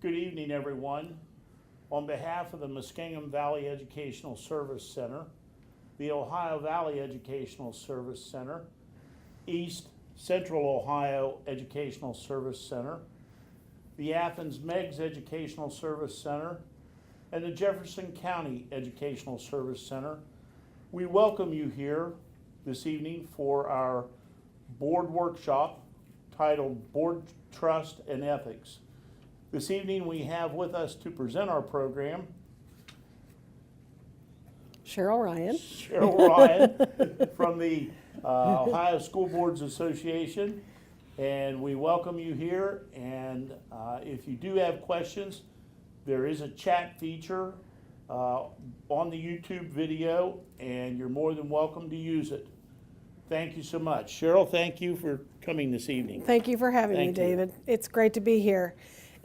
Good evening, everyone. On behalf of the Muskingum Valley Educational Service Center, the Ohio Valley Educational Service Center, East Central Ohio Educational Service Center, the Athens Meigs Educational Service Center, and the Jefferson County Educational Service Center, we welcome you here this evening for our board workshop titled Board Trust and Ethics. This evening we have with us to present our program Cheryl Ryan from the Ohio School Boards Association, and we welcome you here. And if you do have questions, there is a chat feature on the YouTube video, and you're more than welcome to use it. Thank you so much. Cheryl, thank you for coming this evening. Thank you for having me, David. It's great to be here.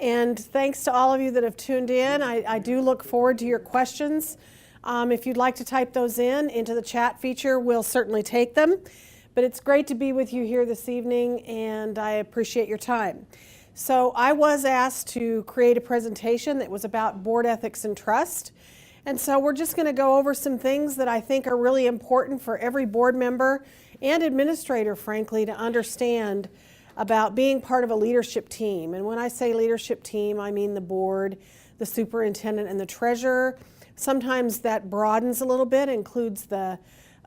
And thanks to all of you that have tuned in. I do look forward to your questions. If you'd like to type those into the chat feature, we'll certainly take them. But it's great to be with you here this evening, and I appreciate your time. So I was asked to create a presentation that was about board ethics and trust. And so we're just going to go over some things that I think are really important for every board member and administrator, frankly, to understand about being part of a leadership team. And when I say leadership team, I mean the board, the superintendent, and the treasurer. Sometimes that broadens a little bit, includes the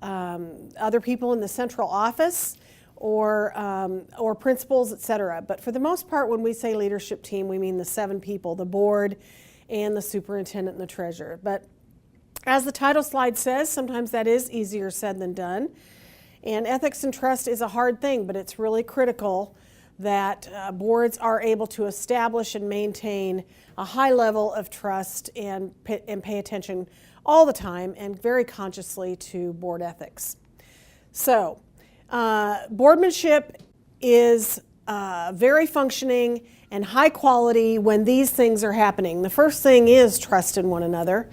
other people in the central office or principals, etc. But for the most part, when we say leadership team, we mean the 7 people, the board and the superintendent and the treasurer. But as the title slide says, sometimes that is easier said than done. And ethics and trust is a hard thing, but it's really critical that boards are able to establish and maintain a high level of trust and pay attention all the time and very consciously to board ethics. So, boardmanship is very functioning and high quality when these things are happening. The first thing is trust in one another.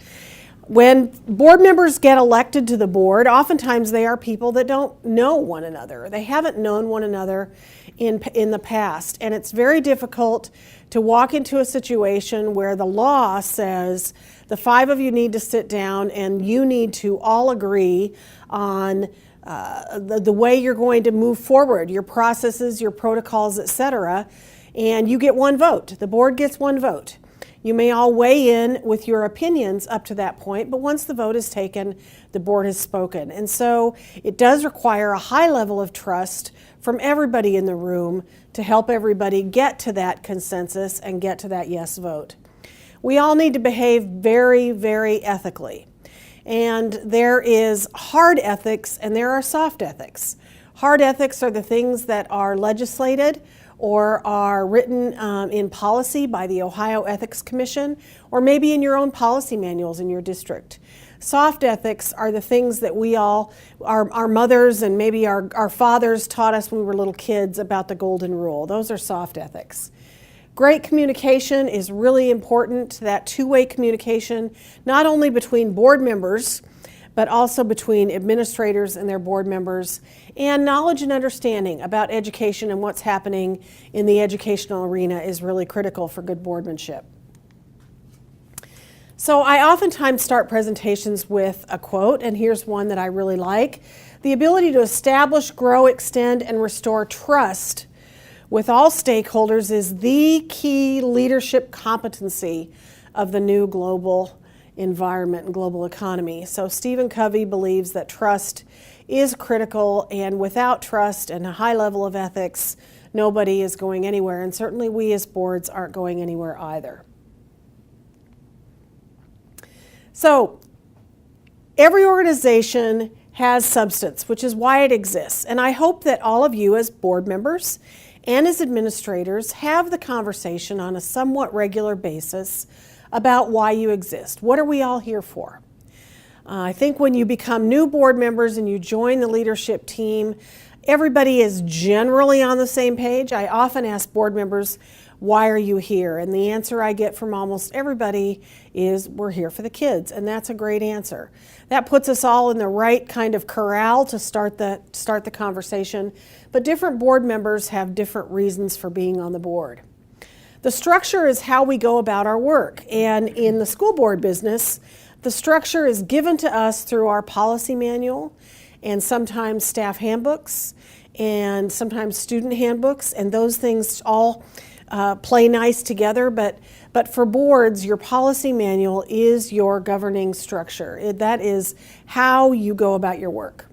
When board members get elected to the board, oftentimes they are people that don't know one another. They haven't known one another in the past. And it's very difficult to walk into a situation where the law says the 5 of you need to sit down and you need to all agree on the way you're going to move forward, your processes, your protocols, etc. And you get 1 vote. The board gets 1 vote. You may all weigh in with your opinions up to that point, but once the vote is taken, the board has spoken. And so it does require a high level of trust from everybody in the room to help everybody get to that consensus and get to that yes vote. We all need to behave very, very ethically. And there is hard ethics and there are soft ethics. Hard ethics are the things that are legislated or are written in policy by the Ohio Ethics Commission, or maybe in your own policy manuals in your district. Soft ethics are the things that we all, our mothers and maybe our fathers taught us when we were little kids about the golden rule. Those are soft ethics. Great communication is really important, that two-way communication, not only between board members, but also between administrators and their board members, and knowledge and understanding about education and what's happening in the educational arena is really critical for good boardmanship. So I oftentimes start presentations with a quote, and here's one that I really like. The ability to establish, grow, extend, and restore trust with all stakeholders is the key leadership competency of the new global environment and global economy. So Stephen Covey believes that trust is critical, and without trust and a high level of ethics, nobody is going anywhere, and certainly we as boards aren't going anywhere either. So every organization has substance, which is why it exists, and I hope that all of you as board members and as administrators have the conversation on a somewhat regular basis about why you exist. What are we all here for? I think when you become new board members and you join the leadership team, everybody is generally on the same page. I often ask board members, why are you here? And the answer I get from almost everybody is, we're here for the kids. And that's a great answer. That puts us all in the right kind of corral to start the conversation. But different board members have different reasons for being on the board. The structure is how we go about our work. And in the school board business, the structure is given to us through our policy manual and sometimes staff handbooks and sometimes student handbooks, and those things all play nice together. But for boards, your policy manual is your governing structure. That is how you go about your work.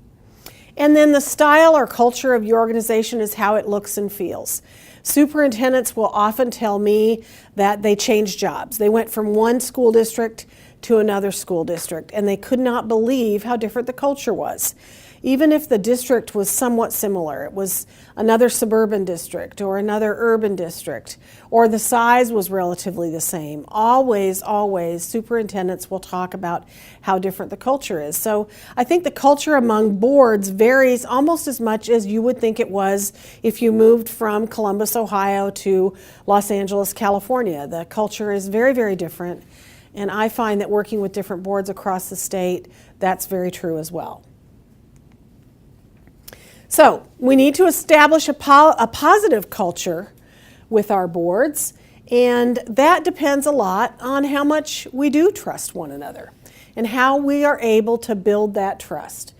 And then the style or culture of your organization is how it looks and feels. Superintendents will often tell me that they changed jobs. They went from one school district to another school district, and they could not believe how different the culture was. Even if the district was somewhat similar, it was another suburban district or another urban district, or the size was relatively the same. Always, superintendents will talk about how different the culture is. So I think the culture among boards varies almost as much as you would think it was if you moved from Columbus, Ohio to Los Angeles, California. The culture is very, very different, and I find that working with different boards across the state, that's very true as well. So we need to establish a positive culture with our boards, and that depends a lot on how much we do trust one another and how we are able to build that trust.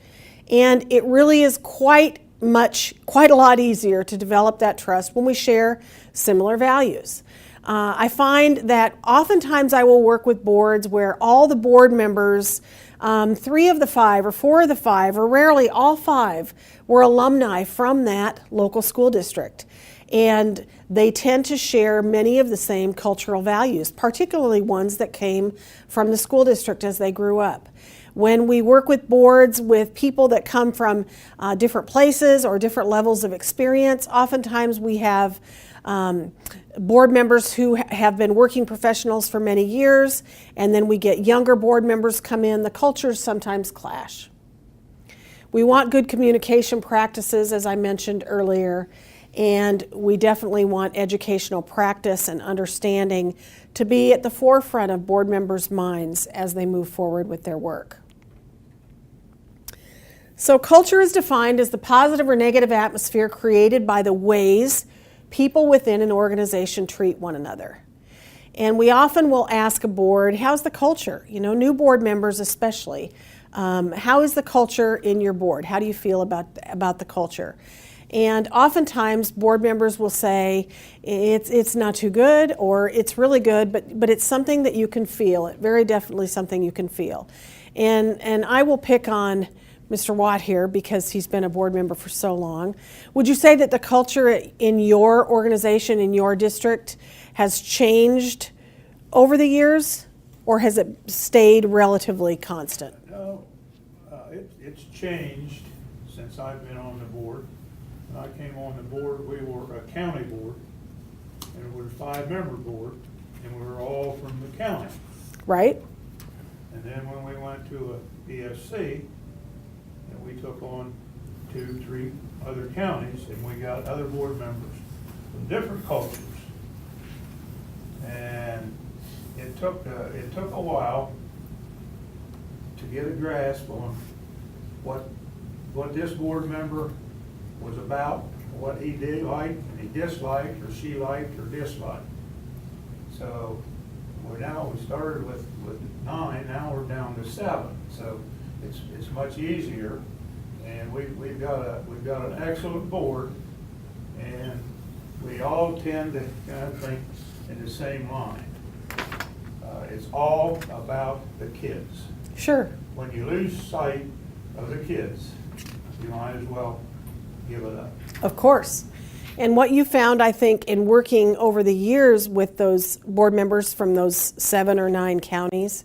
And it really is quite a lot easier to develop that trust when we share similar values. I find that oftentimes I will work with boards where all the board members, 3 of the 5 or 4 of the 5, or rarely all 5, were alumni from that local school district. And they tend to share many of the same cultural values, particularly ones that came from the school district as they grew up. When we work with boards with people that come from different places or different levels of experience, oftentimes we have board members who have been working professionals for many years, and then we get younger board members come in. The cultures sometimes clash. We want good communication practices, as I mentioned earlier, and we definitely want educational practice and understanding to be at the forefront of board members' minds as they move forward with their work. So culture is defined as the positive or negative atmosphere created by the ways people within an organization treat one another. And we often will ask a board, how's the culture? You know, new board members especially. How is the culture in your board? How do you feel about the culture? And oftentimes board members will say it's not too good, or it's really good, but it's something that you can feel. It very definitely something you can feel. And I will pick on Mr. Watt here because he's been a board member for so long. Would you say that the culture in your organization, in your district, has changed over the years, or has it stayed relatively constant? No, it's changed since I've been on the board. When I came on the board, we were a county board, and it was a 5-member board, and we were all from the county. Right. And then when we went to a ESC, and we took on 2, 3 other counties, and we got other board members from different cultures. And it took a while to get a grasp on what this board member was about, what he did like, and he disliked, or she liked, or disliked. So we started with 9, now we're down to 7. So it's much easier, and we've got an excellent board, and we all tend to kind of think in the same line. It's all about the kids. Sure. When you lose sight of the kids, you might as well give it up. Of course. And what you found, I think, in working over the years with those board members from those 7 or 9 counties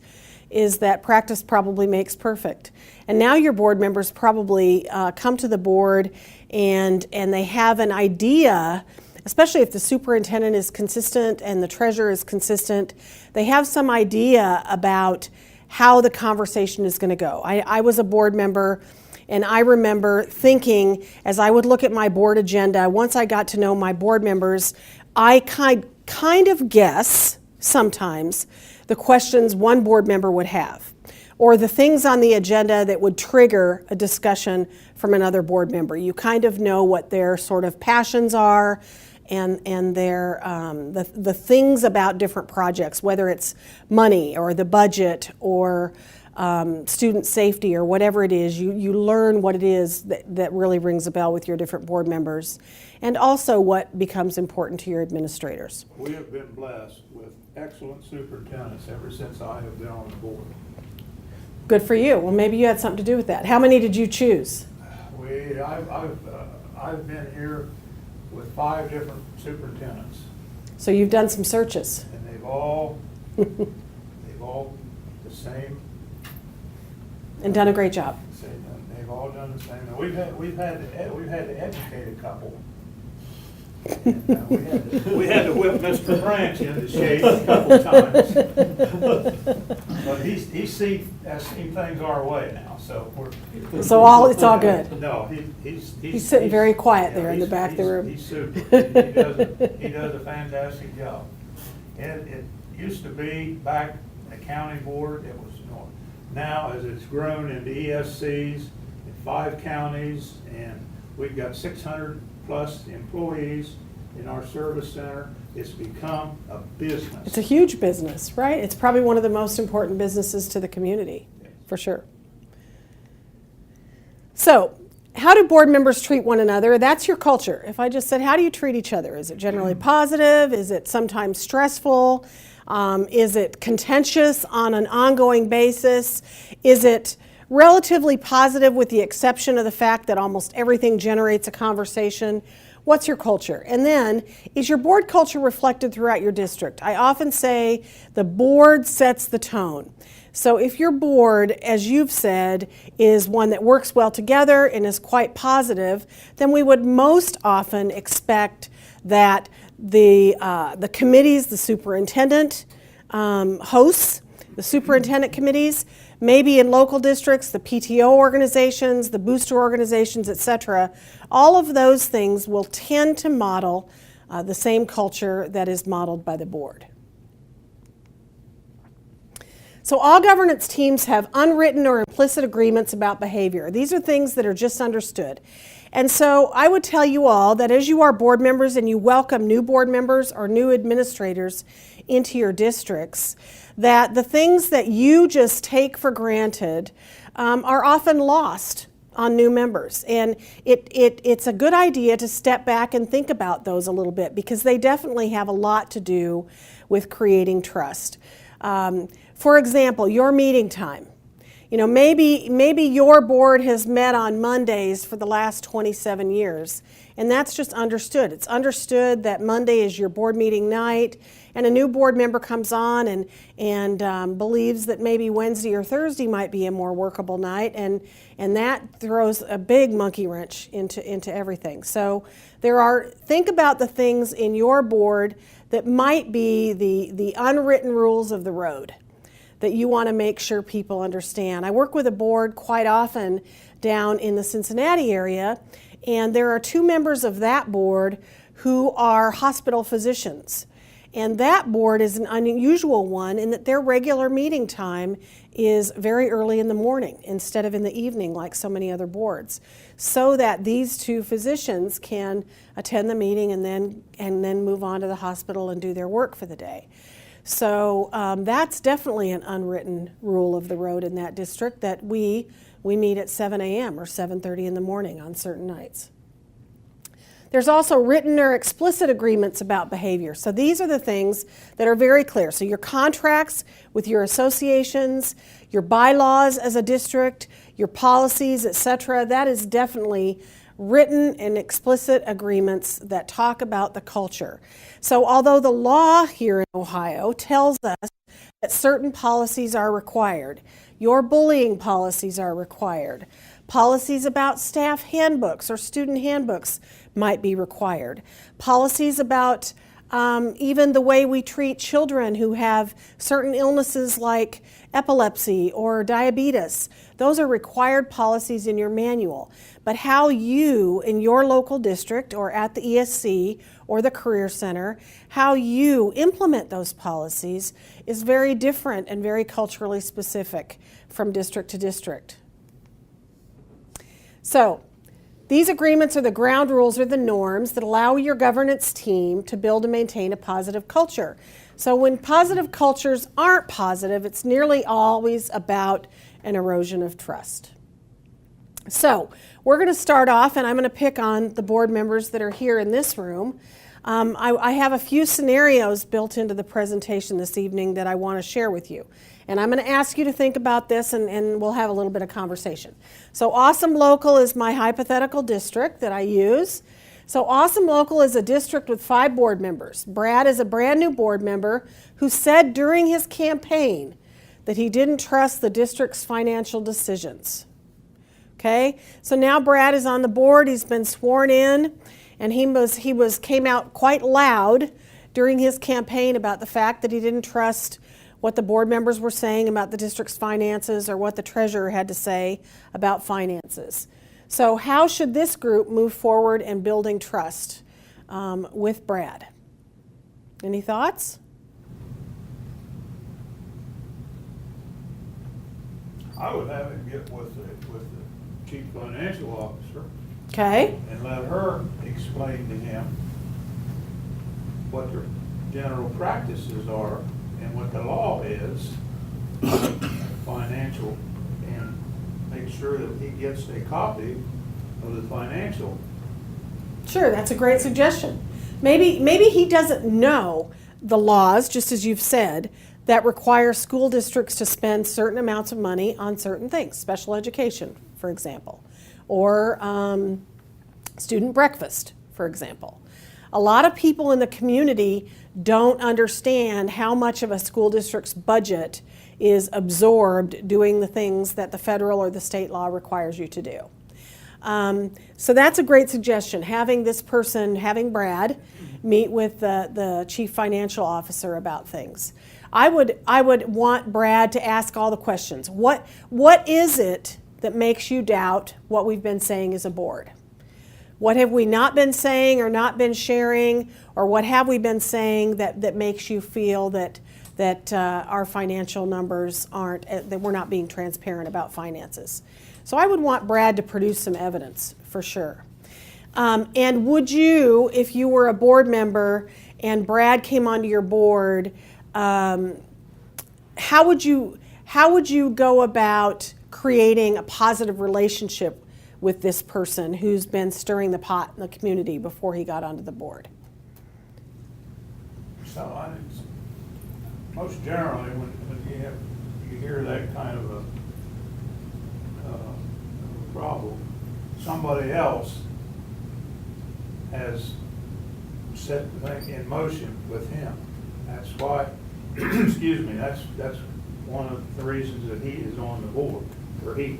is that practice probably makes perfect. And now your board members probably come to the board and they have an idea, especially if the superintendent is consistent and the treasurer is consistent, they have some idea about how the conversation is going to go. I was a board member, and I remember thinking, as I would look at my board agenda, once I got to know my board members, I kind of guess sometimes the questions one board member would have, or the things on the agenda that would trigger a discussion from another board member. You kind of know what their sort of passions are and their the things about different projects, whether it's money or the budget or student safety or whatever it is. You learn what it is that really rings a bell with your different board members, and also what becomes important to your administrators. We have been blessed with excellent superintendents ever since I have been on the board. Good for you. Well, maybe you had something to do with that. How many did you choose? I've been here with 5 different superintendents, So you've done some searches. and they've all the same. And done a great job. They've all done the same. And we've had to educate a couple. And, we had to whip Mr. Branch into shape a couple times. But he's seen things our way now, so we're. So it's all good. No, He's sitting very quiet there in the back of the room. He's super. He does a fantastic job. And it used to be back in the county board, it was, now as it's grown into ESCs in 5 counties, and we've got 600 plus employees in our service center, it's become a business. It's a huge business, right? It's probably one of the most important businesses to the community, for sure. So, how do board members treat one another? That's your culture. If I just said, how do you treat each other? Is it generally positive? Is it sometimes stressful? Is it contentious on an ongoing basis? Is it relatively positive with the exception of the fact that almost everything generates a conversation? What's your culture? And then, is your board culture reflected throughout your district? I often say the board sets the tone. So if your board, as you've said, is one that works well together and is quite positive, then we would most often expect that the committees, the superintendent hosts, the superintendent committees, maybe in local districts, the PTO organizations, the booster organizations, etc., all of those things will tend to model the same culture that is modeled by the board. So all governance teams have unwritten or implicit agreements about behavior. These are things that are just understood. And so I would tell you all that as you are board members and you welcome new board members or new administrators into your districts, that the things that you just take for granted are often lost on new members. And it's a good idea to step back and think about those a little bit, because they definitely have a lot to do with creating trust. For example, your meeting time. You know, maybe your board has met on Mondays for the last 27 years, and that's just understood. It's understood that Monday is your board meeting night, and a new board member comes on and believes that maybe Wednesday or Thursday might be a more workable night, and that throws a big monkey wrench into everything. So think about the things in your board that might be the unwritten rules of the road that you want to make sure people understand. I work with a board quite often down in the Cincinnati area, and there are 2 members of that board who are hospital physicians. And that board is an unusual one in that their regular meeting time is very early in the morning instead of in the evening like so many other boards, so that these 2 physicians can attend the meeting and then move on to the hospital and do their work for the day. So that's definitely an unwritten rule of the road in that district, that we meet at 7 a.m. or 7:30 in the morning on certain nights. There's also written or explicit agreements about behavior. So these are the things that are very clear. So your contracts with your associations, your bylaws as a district, your policies, etc., that is definitely written and explicit agreements that talk about the culture. So although the law here in Ohio tells us that certain policies are required, your bullying policies are required, policies about staff handbooks or student handbooks might be required, policies about even the way we treat children who have certain illnesses like epilepsy or diabetes. Those are required policies in your manual. But how you, in your local district or at the ESC or the Career Center, how you implement those policies is very different and very culturally specific from district to district. So, These agreements are the ground rules or the norms that allow your governance team to build and maintain a positive culture. So when positive cultures aren't positive, it's nearly always about an erosion of trust. So we're going to start off, and I'm going to pick on the board members that are here in this room. I have a few scenarios built into the presentation this evening that I want to share with you. And I'm going to ask you to think about this, and we'll have a little bit of conversation. So Awesome Local is my hypothetical district that I use. So Awesome Local is a district with 5 board members. Brad is a brand new board member who said during his campaign that he didn't trust the district's financial decisions. Okay, so now Brad is on the board. He's been sworn in, and he came out quite loud during his campaign about the fact that he didn't trust what the board members were saying about the district's finances or what the treasurer had to say about finances. So how should this group move forward in building trust with Brad? Any thoughts? I would have him get with the chief financial officer Okay. and let her explain to him what their general practices are and what the law is, financial, and make sure that he gets a copy of the financial. Sure, that's a great suggestion. Maybe he doesn't know the laws, just as you've said, that require school districts to spend certain amounts of money on certain things, special education, for example, or student breakfast, for example. A lot of people in the community don't understand how much of a school district's budget is absorbed doing the things that the federal or the state law requires you to do. So that's a great suggestion, having Brad meet with the chief financial officer about things. I would want Brad to ask all the questions. What is it that makes you doubt what we've been saying as a board? What have we not been saying or not been sharing, or what have we been saying that makes you feel that our financial numbers aren't, that we're not being transparent about finances? So I would want Brad to produce some evidence for sure. And would you, if you were a board member and Brad came onto your board, how would you go about creating a positive relationship with this person who's been stirring the pot in the community before he got onto the board? So most generally, when you hear that kind of a problem, somebody else has set the thing in motion with him. That's why, excuse me, that's one of the reasons that he is on the board, or he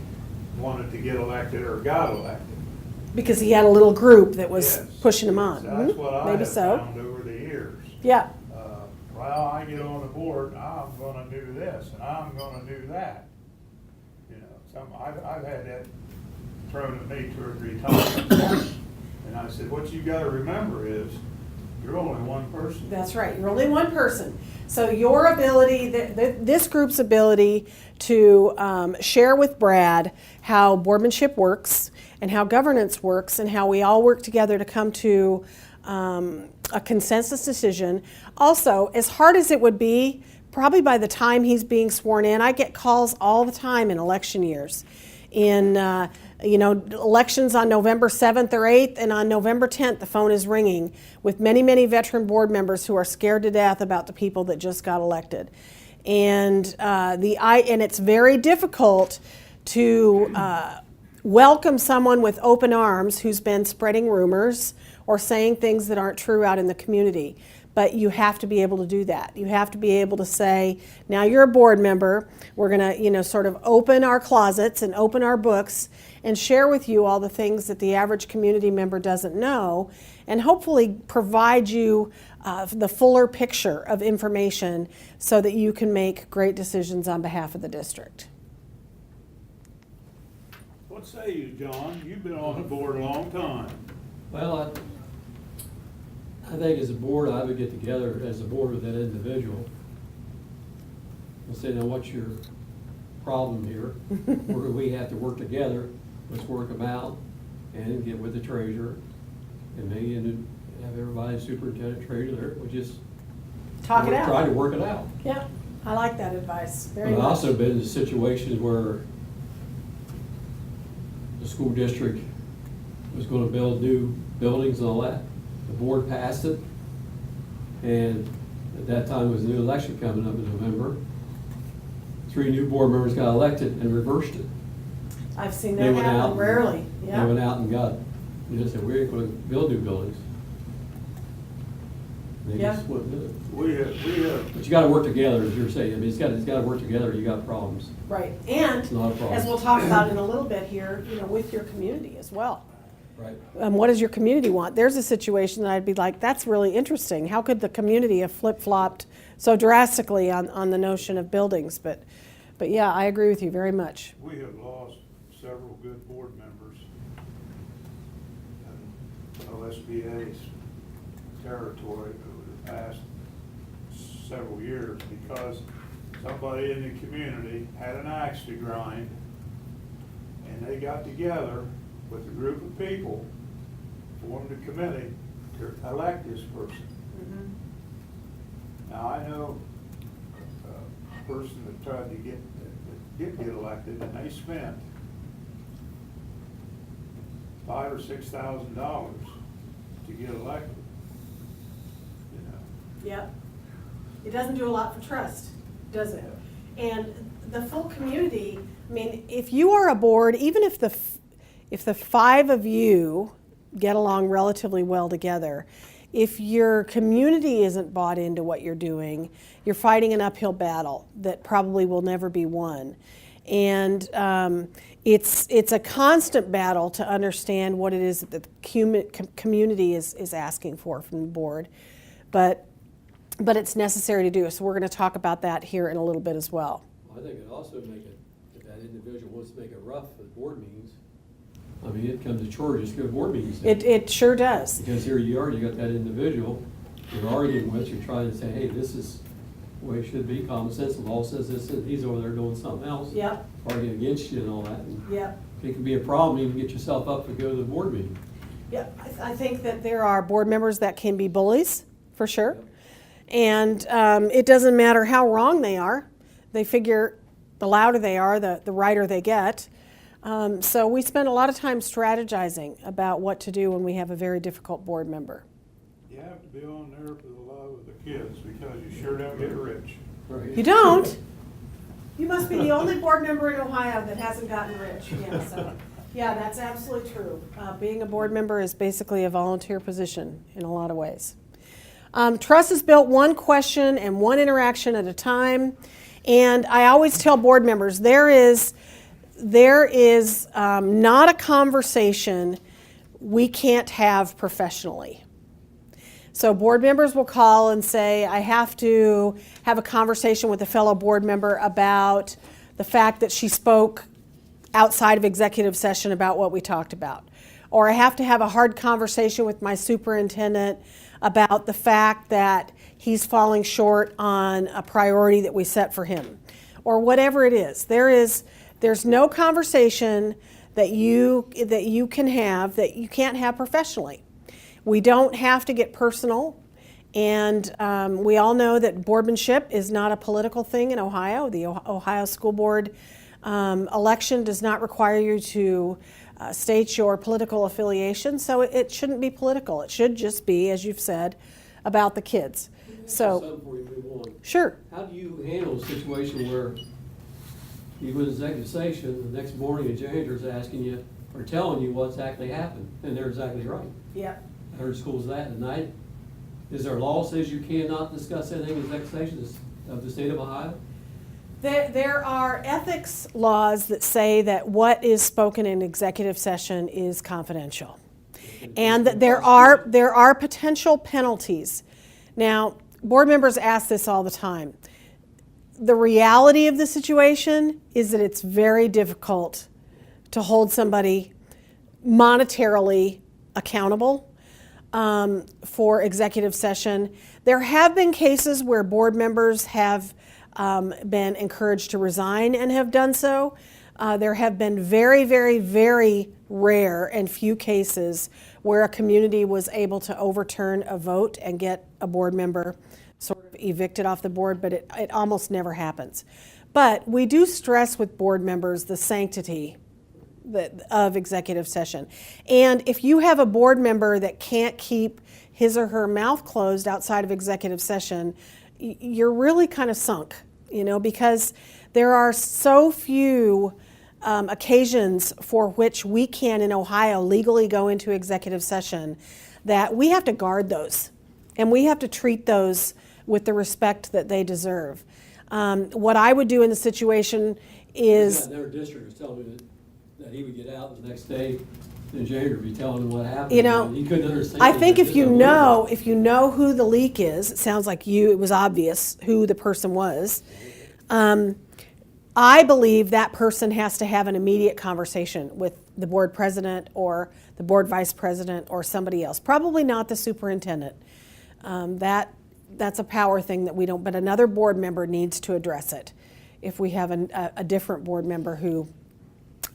wanted to get elected or got elected. Because he had a little group that was Yes. pushing him on. That's what I Maybe have so. found over the years. Yeah. Well, I get on the board, I'm gonna do this, and I'm gonna do that. You know, I've had that thrown at me 2 or 3 times. And I said, what you gotta remember is, you're only one person. That's right. You're only one person. So your ability, this group's ability to share with Brad how boardmanship works and how governance works and how we all work together to come to a consensus decision. Also, as hard as it would be, probably by the time he's being sworn in, I get calls all the time in election years. In elections on November 7th or 8th, and on November 10th, the phone is ringing with many, many veteran board members who are scared to death about the people that just got elected. And it's very difficult to welcome someone with open arms who's been spreading rumors or saying things that aren't true out in the community. But you have to be able to do that. You have to be able to say, now you're a board member, we're gonna, sort of open our closets and open our books and share with you all the things that the average community member doesn't know, and hopefully provide you the fuller picture of information so that you can make great decisions on behalf of the district. What say you, John? You've been on the board a long time. Well, I think as a board, I would get together as a board with that individual and say, now what's your problem here? Where do we have to work together? Let's work them out. and get with the treasurer, and maybe have everybody, superintendent, treasurer there, we just Talk it out. try to work it out. Yeah, I like that advice very But much. I've also been in situations where the school district was gonna build new buildings and all that. The board passed it, and at that time was a new election coming up in November. 3 new board members got elected and reversed it. I've seen They that went out happen and- rarely, They yeah. went out and got, said, we ain't gonna build new buildings. They Yeah. just wouldn't do it. We have, But you gotta work together, as you're saying, I mean, it's gotta work together, you got problems. Right, and It's not a problem. as we'll talk about in a little bit here, with your community as well. Right. What does your community want? There's a situation that I'd be like, that's really interesting. How could the community have flip-flopped so drastically on the notion of buildings? But yeah, I agree with you very much. we have lost several good board members in OSBA's territory over the past several years because somebody in the community had an axe to grind, and they got together with a group of people, formed a committee to elect this person. Now, I know a person that tried to get elected, and they spent $5,000 or $6,000 to get elected. Yep. It doesn't do a lot for trust, does it? And the full community, I mean, if you are a board, even if the 5 of you get along relatively well together, if your community isn't bought into what you're doing, you're fighting an uphill battle that probably will never be won. And it's a constant battle to understand what it is that the community is asking for from the board. But it's necessary to do. So we're going to talk about that here in a little bit as well. I think it also make it, if that individual wants to make it rough for the board meetings, I mean, it comes to chore, just go to board meetings. then. It sure does. Because here you are, you got that individual you're arguing with, you're trying to say, hey, this is the way it should be, common sense, the law says this, and he's over there doing something else. Yep, Arguing against you and all that. And yep. it can be a problem, you can get yourself up to go to the board meeting. Yep, I think that there are board members that can be bullies, for sure. And it doesn't matter how wrong they are. They figure the louder they are, the righter they get. So we spend a lot of time strategizing about what to do when we have a very difficult board member. You have to be on there for the love of the kids because you sure don't get rich. Right. You don't? You must be the only board member in Ohio that hasn't gotten rich. Yeah, so, yeah, that's absolutely true. Being a board member is basically a volunteer position in a lot of ways. Trust is built one question and one interaction at a time. And I always tell board members, there is not a conversation we can't have professionally. So board members will call and say, I have to have a conversation with a fellow board member about the fact that she spoke outside of executive session about what we talked about. Or I have to have a hard conversation with my superintendent about the fact that he's falling short on a priority that we set for him. Or whatever it is. There's no conversation that you can have that you can't have professionally. We don't have to get personal, and we all know that boardmanship is not a political thing in Ohio. The Ohio School Board election does not require you to state your political affiliation, so it shouldn't be political. It should just be, as you've said, about the kids. So, Something before you move on. sure. How do you handle a situation where you go to executive session, the next morning a janitor's asking you, or telling you what's actually happened, and they're exactly right. Yeah. I heard schools that at night. Is there a law says you cannot discuss anything in executive session of the state of Ohio? There are ethics laws that say that what is spoken in executive session is confidential. And that there are potential penalties. Now, board members ask this all the time. The reality of the situation is that it's very difficult to hold somebody monetarily accountable for executive session. There have been cases where board members have been encouraged to resign and have done so. There have been very, very, very rare and few cases where a community was able to overturn a vote and get a board member sort of evicted off the board, but it almost never happens. But we do stress with board members the sanctity of executive session. And if you have a board member that can't keep his or her mouth closed outside of executive session, you're really kind of sunk, because there are so few occasions for which we can in Ohio legally go into executive session that we have to guard those, and we have to treat those with the respect that they deserve. What I would do in the situation is... Their district was telling me that he would get out the next day, and Jared would be telling him what happened. He couldn't understand. I think if you know who the leak is, it sounds like it was obvious who the person was. I believe that person has to have an immediate conversation with the board president or the board vice president or somebody else. Probably not the superintendent. That's a power thing that we don't, but another board member needs to address it if we have a different board member who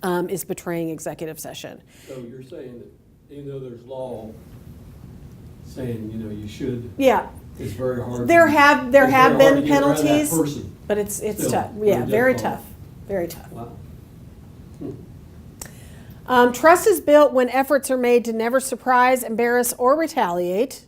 is betraying executive session. So you're saying that even though there's law saying, you should. Yeah. It's very hard. There have been penalties, penalties, but it's Still, tough. Yeah, very difficult. tough. Very tough. Wow. Trust is built when efforts are made to never surprise, embarrass, or retaliate,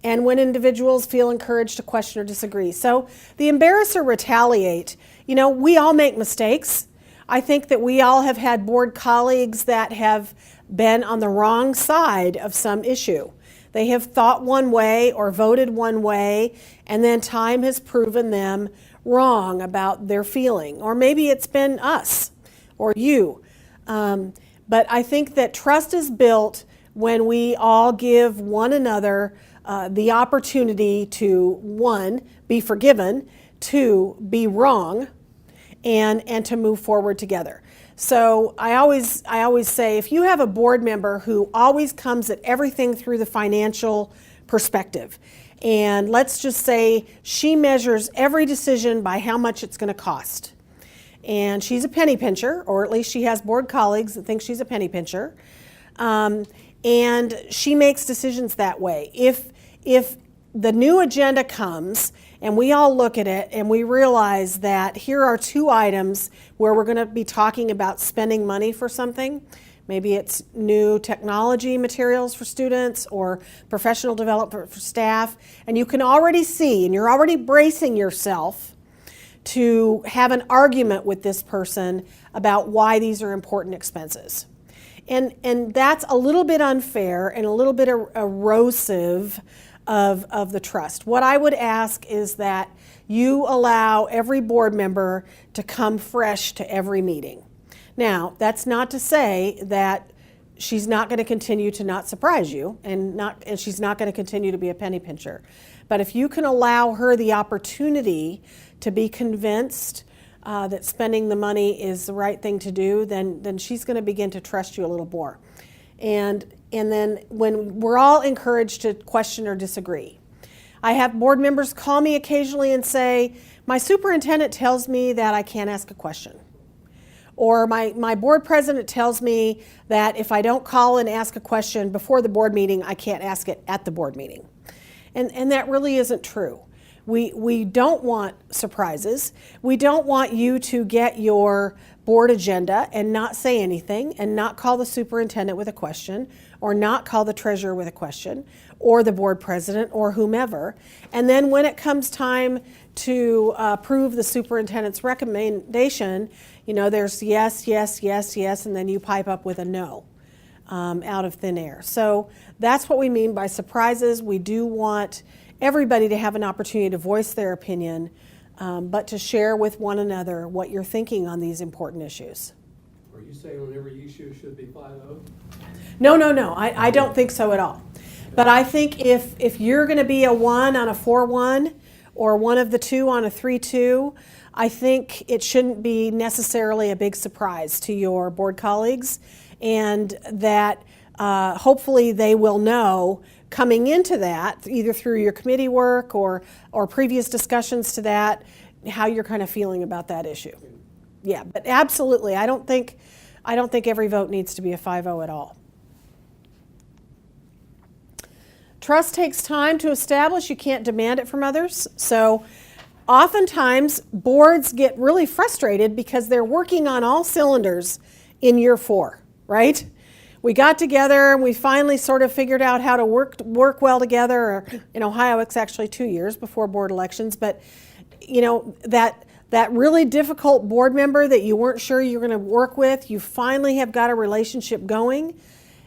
and when individuals feel encouraged to question or disagree. So the embarrass or retaliate, we all make mistakes. I think that we all have had board colleagues that have been on the wrong side of some issue. They have thought one way or voted one way, and then time has proven them wrong about their feeling. Or maybe it's been us or you. But I think that trust is built when we all give one another the opportunity to, 1, be forgiven, 2, be wrong, and to move forward together. So I always say, if you have a board member who always comes at everything through the financial perspective, and let's just say she measures every decision by how much it's going to cost, and she's a penny pincher, or at least she has board colleagues that think she's a penny pincher, and she makes decisions that way. If the new agenda comes and we all look at it and we realize that here are 2 items where we're going to be talking about spending money for something. Maybe it's new technology materials for students or professional development for staff. And you can already see, and you're already bracing yourself to have an argument with this person about why these are important expenses. And that's a little bit unfair and a little bit erosive of the trust. What I would ask is that you allow every board member to come fresh to every meeting. Now, that's not to say that she's not going to continue to not surprise you, and she's not going to continue to be a penny pincher. But if you can allow her the opportunity to be convinced that spending the money is the right thing to do, then she's going to begin to trust you a little more. And then when we're all encouraged to question or disagree. I have board members call me occasionally and say, my superintendent tells me that I can't ask a question. Or my board president tells me that if I don't call and ask a question before the board meeting, I can't ask it at the board meeting. And that really isn't true. We don't want surprises. We don't want you to get your board agenda and not say anything and not call the superintendent with a question or not call the treasurer with a question or the board president or whomever. And then when it comes time to approve the superintendent's recommendation, there's yes, yes, yes, yes, and then you pipe up with a no out of thin air. So that's what we mean by surprises. We do want everybody to have an opportunity to voice their opinion, but to share with one another what you're thinking on these important issues. Are you saying on every issue should be 5-0? No. I don't think so at all. But I think if you're going to be a 1 on a 4-1 or one of the 2 on a 3-2, I think it shouldn't be necessarily a big surprise to your board colleagues, and that hopefully they will know coming into that, either through your committee work or previous discussions to that, how you're kind of feeling about that issue. Yeah, but absolutely, I don't think every vote needs to be a 5-0 at all. Trust takes time to establish. You can't demand it from others. So oftentimes boards get really frustrated because they're working on all cylinders in year 4, right? We got together and we finally sort of figured out how to work well together. Or in Ohio, it's actually 2 years before board elections. But you know, that really difficult board member that you weren't sure you were going to work with, you finally have got a relationship going.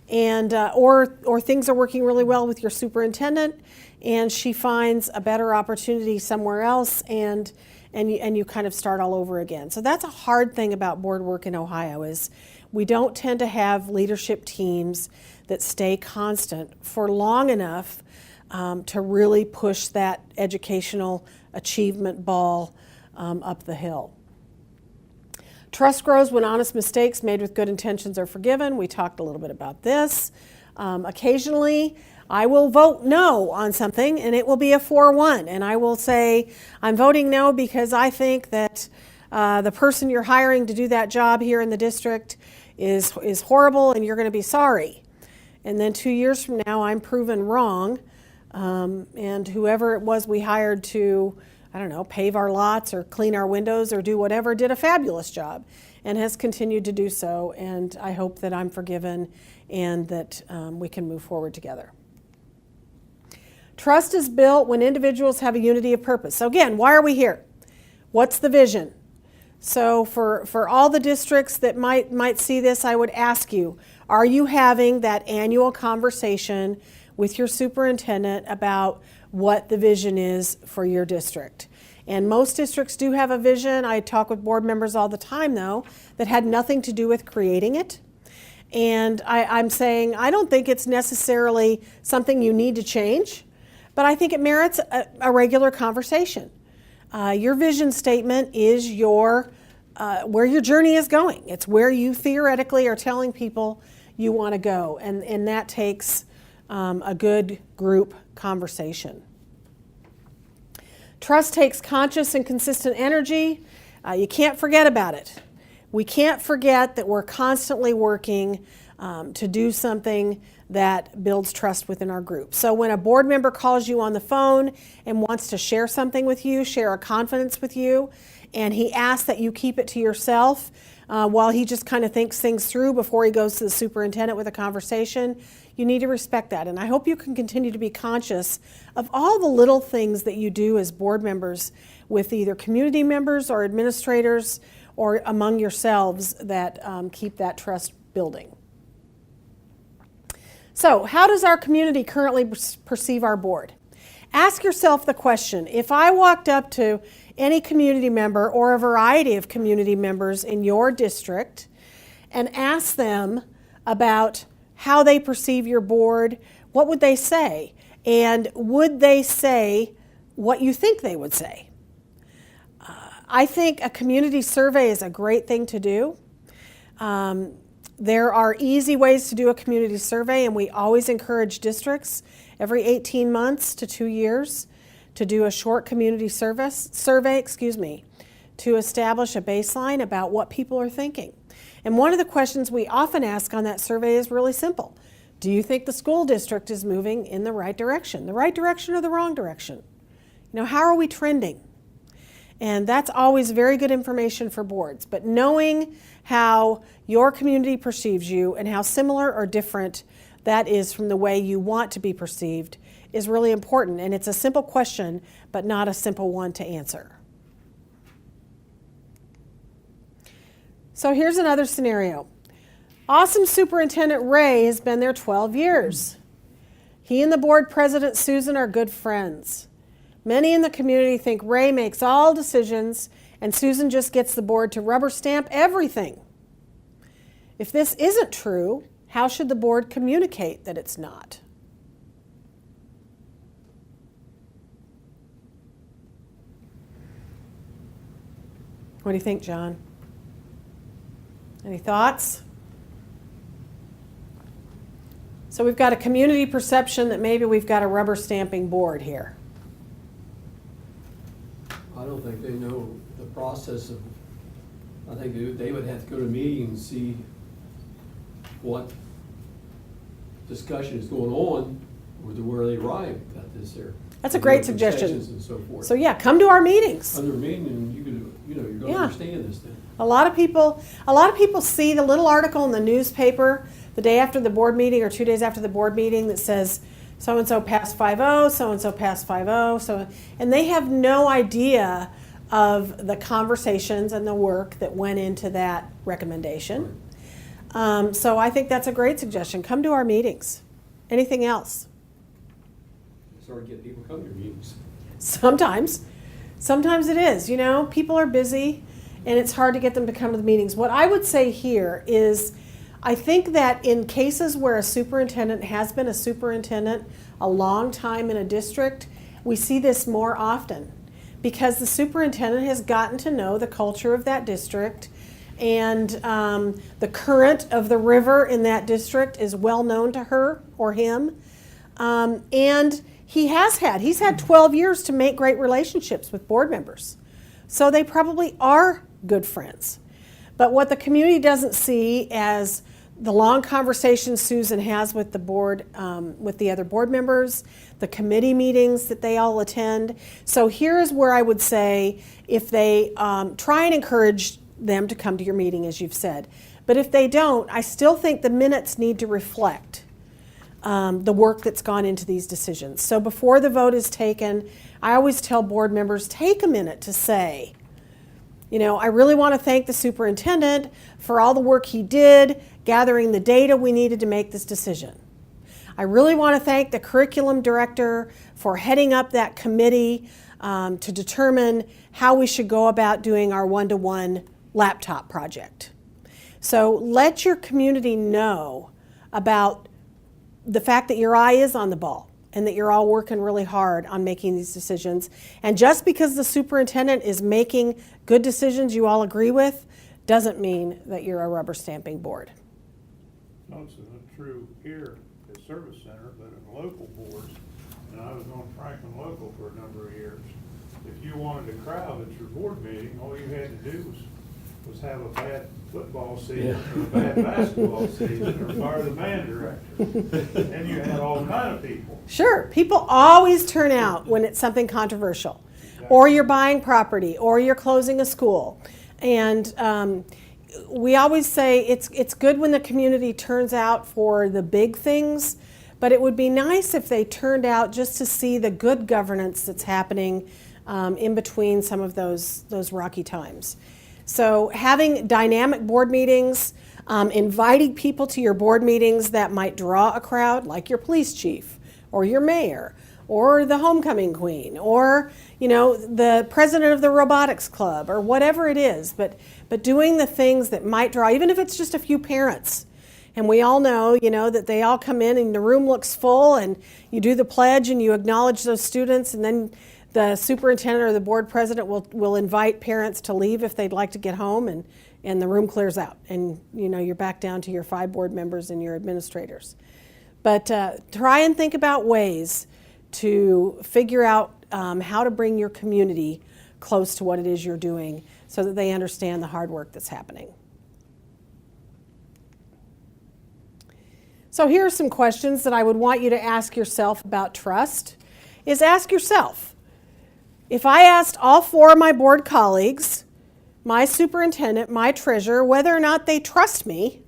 And or things are working really well with your superintendent, and she finds a better opportunity somewhere else, and you kind of start all over again. So that's a hard thing about board work in Ohio, is we don't tend to have leadership teams that stay constant for long enough to really push that educational achievement ball up the hill. Trust grows when honest mistakes made with good intentions are forgiven. We talked a little bit about this. Occasionally, I will vote no on something, and it will be a 4-1. And I will say, I'm voting no because I think that the person you're hiring to do that job here in the district is horrible, and you're going to be sorry. And then 2 years from now, I'm proven wrong, and whoever it was we hired to, I don't know, pave our lots or clean our windows or do whatever, did a fabulous job and has continued to do so. And I hope that I'm forgiven and that we can move forward together. Trust is built when individuals have a unity of purpose. So again, why are we here? What's the vision? So for all the districts that might see this, I would ask you, are you having that annual conversation with your superintendent about what the vision is for your district? And most districts do have a vision. I talk with board members all the time, though, that had nothing to do with creating it. And I'm saying I don't think it's necessarily something you need to change, but I think it merits a regular conversation. Your vision statement is where your journey is going. It's where you theoretically are telling people you want to go, and that takes a good group conversation. Trust takes conscious and consistent energy. You can't forget about it. We can't forget that we're constantly working to do something that builds trust within our group. So when a board member calls you on the phone and wants to share something with you, share a confidence with you, and he asks that you keep it to yourself while he just kind of thinks things through before he goes to the superintendent with a conversation, you need to respect that. And I hope you can continue to be conscious of all the little things that you do as board members with either community members or administrators or among yourselves that keep that trust building. So, how does our community currently perceive our board? Ask yourself the question, if I walked up to any community member or a variety of community members in your district and asked them about how they perceive your board, what would they say? And would they say what you think they would say? I think a community survey is a great thing to do. There are easy ways to do a community survey, and we always encourage districts every 18 months to 2 years to do a short community survey, to establish a baseline about what people are thinking. And one of the questions we often ask on that survey is really simple. Do you think the school district is moving in the right direction? The right direction or the wrong direction? You know, how are we trending? And that's always very good information for boards. But knowing how your community perceives you and how similar or different that is from the way you want to be perceived is really important. And it's a simple question, but not a simple one to answer. So here's another scenario. Awesome Superintendent Ray has been there 12 years. He and the board president, Susan, are good friends. Many in the community think Ray makes all decisions and Susan just gets the board to rubber stamp everything. If this isn't true, how should the board communicate that it's not? What do you think, John? Any thoughts? So we've got a community perception that maybe we've got a rubber stamping board here. I don't think they know the process of I think they would have to go to a meeting and see what discussion is going on, or to where they arrive at this there. That's a great suggestion. Concessions and so forth. So yeah, come to our meetings. Under a meeting, and you're gonna Yeah. understand this thing. A lot of people see the little article in the newspaper the day after the board meeting or 2 days after the board meeting that says so-and-so passed 5-0, so-and-so passed 5-0, and they have no idea of the conversations and the work that went into that recommendation. So I think that's a great suggestion. Come to our meetings. Anything else? It's hard to get people to come to your meetings. Sometimes it is. People are busy and it's hard to get them to come to the meetings. What I would say here is I think that in cases where a superintendent has been a superintendent a long time in a district, we see this more often because the superintendent has gotten to know the culture of that district, and the current of the river in that district is well known to her or him. And he's had 12 years to make great relationships with board members. So they probably are good friends. But what the community doesn't see as the long conversations Susan has with the board, with the other board members, the committee meetings that they all attend. So here's where I would say if they try and encourage them to come to your meeting, as you've said. But if they don't, I still think the minutes need to reflect the work that's gone into these decisions. So before the vote is taken, I always tell board members, take a minute to say, I really want to thank the superintendent for all the work he did, gathering the data we needed to make this decision. I really want to thank the curriculum director for heading up that committee to determine how we should go about doing our one-to-one laptop project. So let your community know about the fact that your eye is on the ball and that you're all working really hard on making these decisions. And just because the superintendent is making good decisions you all agree with doesn't mean that you're a rubber stamping board. No, it's not true here at Service Center, but in local boards, and I was on Franklin Local for a number of years. If you wanted a crowd at your board meeting, all you had to do was have a bad football season or a bad basketball season or fire the band director. And you had all kind of people. Sure, people always turn out when it's something controversial, or you're buying property, or you're closing a school. And we always say it's good when the community turns out for the big things, but it would be nice if they turned out just to see the good governance that's happening in between some of those rocky times. So having dynamic board meetings, inviting people to your board meetings that might draw a crowd, like your police chief, or your mayor, or the homecoming queen, or the president of the robotics club, or whatever it is, but doing the things that might draw, even if it's just a few parents. And we all know, that they all come in and the room looks full, and you do the pledge and you acknowledge those students, and then the superintendent or the board president will invite parents to leave if they'd like to get home, and the room clears out, and you're back down to your 5 board members and your administrators. But try and think about ways to figure out how to bring your community close to what it is you're doing so that they understand the hard work that's happening. So here are some questions that I would want you to ask yourself about trust. Ask yourself, if I asked all 4 of my board colleagues, my superintendent, my treasurer, whether or not they trust me,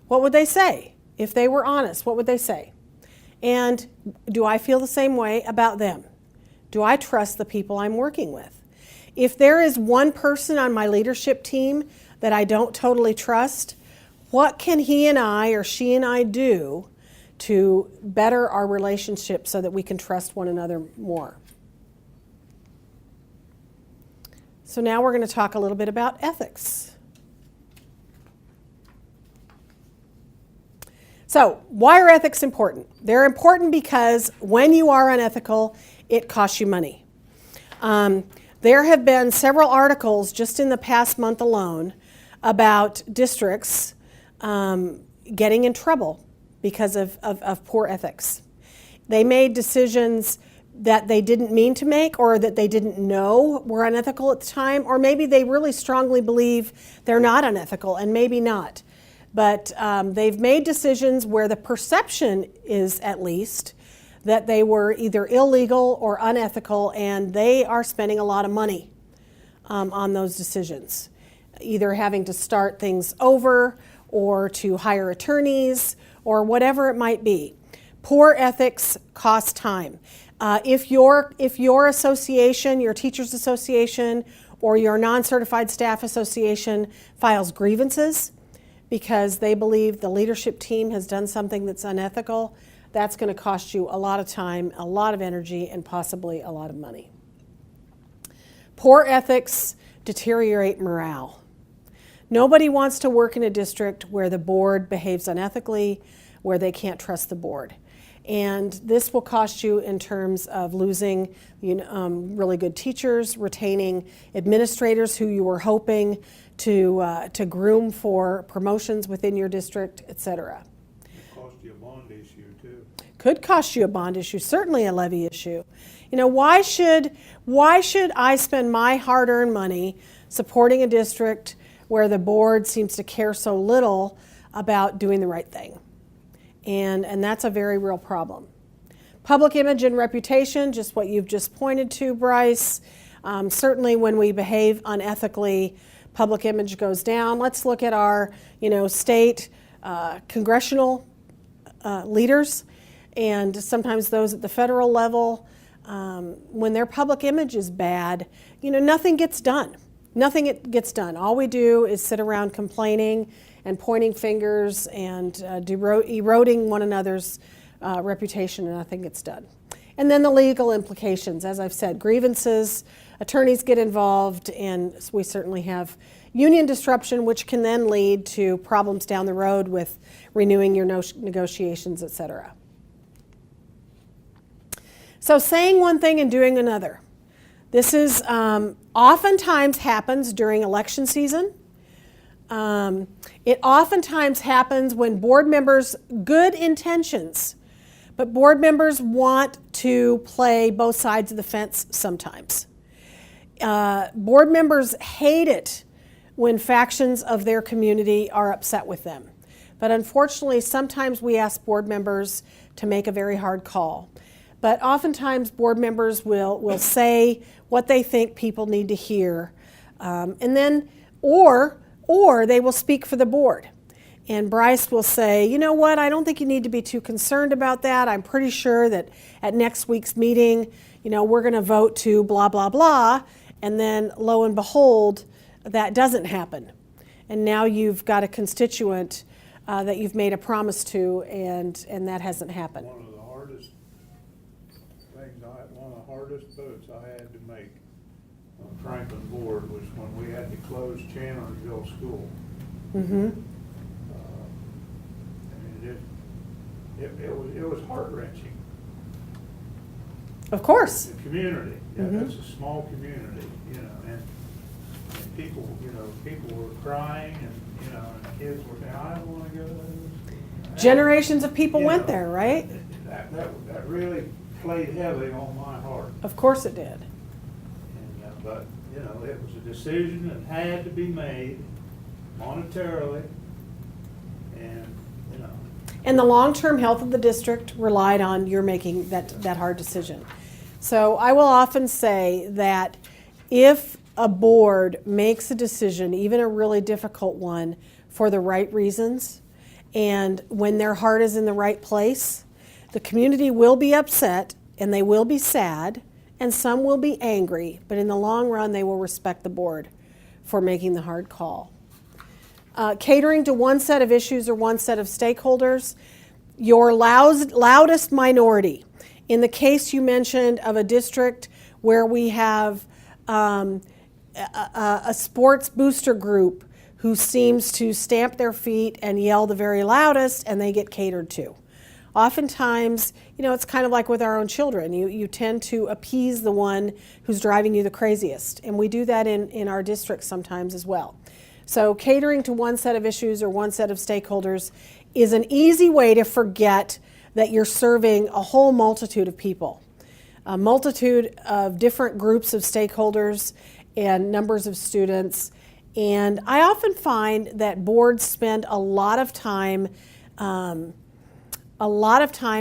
what would they say? If they were honest, what would they say? And do I feel the same way about them? Do I trust the people I'm working with? If there is one person on my leadership team that I don't totally trust, what can he and I or she and I do to better our relationship so that we can trust one another more? So now we're going to talk a little bit about ethics. So why are ethics important? They're important because when you are unethical, it costs you money. There have been several articles just in the past month alone about districts getting in trouble because of poor ethics. They made decisions that they didn't mean to make or that they didn't know were unethical at the time, or maybe they really strongly believe they're not unethical, and maybe not. But they've made decisions where the perception is, at least, that they were either illegal or unethical, and they are spending a lot of money on those decisions, either having to start things over or to hire attorneys or whatever it might be. Poor ethics cost time. If your association, your teachers association, or your non-certified staff association files grievances because they believe the leadership team has done something that's unethical, that's going to cost you a lot of time, a lot of energy, and possibly a lot of money. Poor ethics deteriorate morale. Nobody wants to work in a district where the board behaves unethically, where they can't trust the board. And this will cost you in terms of losing really good teachers, retaining administrators who you were hoping to groom for promotions within your district, etc. It cost you a bond issue too. Could cost you a bond issue, certainly a levy issue. Why should I spend my hard-earned money supporting a district where the board seems to care so little about doing the right thing? And that's a very real problem. Public image and reputation, just what you've just pointed to, Bryce. Certainly when we behave unethically, public image goes down. Let's look at our state congressional leaders, and sometimes those at the federal level. When their public image is bad, nothing gets done. Nothing gets done. All we do is sit around complaining and pointing fingers and eroding one another's reputation, and nothing gets done. And then the legal implications, as I've said, grievances, attorneys get involved, and we certainly have union disruption, which can then lead to problems down the road with renewing your negotiations, etc. So saying one thing and doing another. This is oftentimes happens during election season. It oftentimes happens when board members, good intentions, but board members want to play both sides of the fence sometimes. Board members hate it when factions of their community are upset with them. But unfortunately, sometimes we ask board members to make a very hard call. But oftentimes board members will say what they think people need to hear, and then, or they will speak for the board. And Bryce will say, you know what, I don't think you need to be too concerned about that. I'm pretty sure that at next week's meeting, we're going to vote to blah, blah, blah. And then lo and behold, that doesn't happen. And now you've got a constituent that you've made a promise to, and that hasn't happened. One of the hardest votes I had to make on Franklin board was when we had to close Chandlerville School. Mm-hmm. It was heart-wrenching. Of course. The community, Mm-hmm. That's a small community, and people, people were crying, and and kids were saying, I don't want to go to this. Generations of people went there, right? That really played heavily on my heart. Of course it did. And, but it was a decision that had to be made monetarily, and And the long-term health of the district relied on your making that hard decision. So I will often say that if a board makes a decision, even a really difficult one, for the right reasons, and when their heart is in the right place, the community will be upset, and they will be sad, and some will be angry, but in the long run, they will respect the board for making the hard call. Catering to one set of issues or one set of stakeholders, your loudest minority. In the case you mentioned of a district where we have a sports booster group who seems to stamp their feet and yell the very loudest, and they get catered to. Oftentimes, it's kind of like with our own children. You tend to appease the one who's driving you the craziest, and we do that in our district sometimes as well. So catering to one set of issues or one set of stakeholders is an easy way to forget that you're serving a whole multitude of people. a multitude of different groups of stakeholders and numbers of students. And I often find that boards spend a lot of time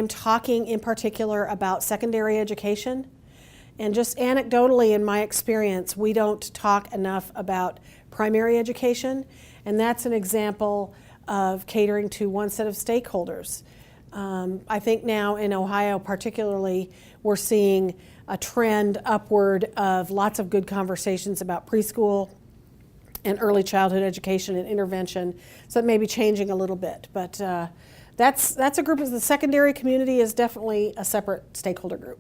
talking in particular about secondary education. And just anecdotally, in my experience, we don't talk enough about primary education. And that's an example of catering to one set of stakeholders. I think now in Ohio particularly, we're seeing a trend upward of lots of good conversations about preschool and early childhood education and intervention. So it may be changing a little bit, but that's a group. The secondary community is definitely a separate stakeholder group.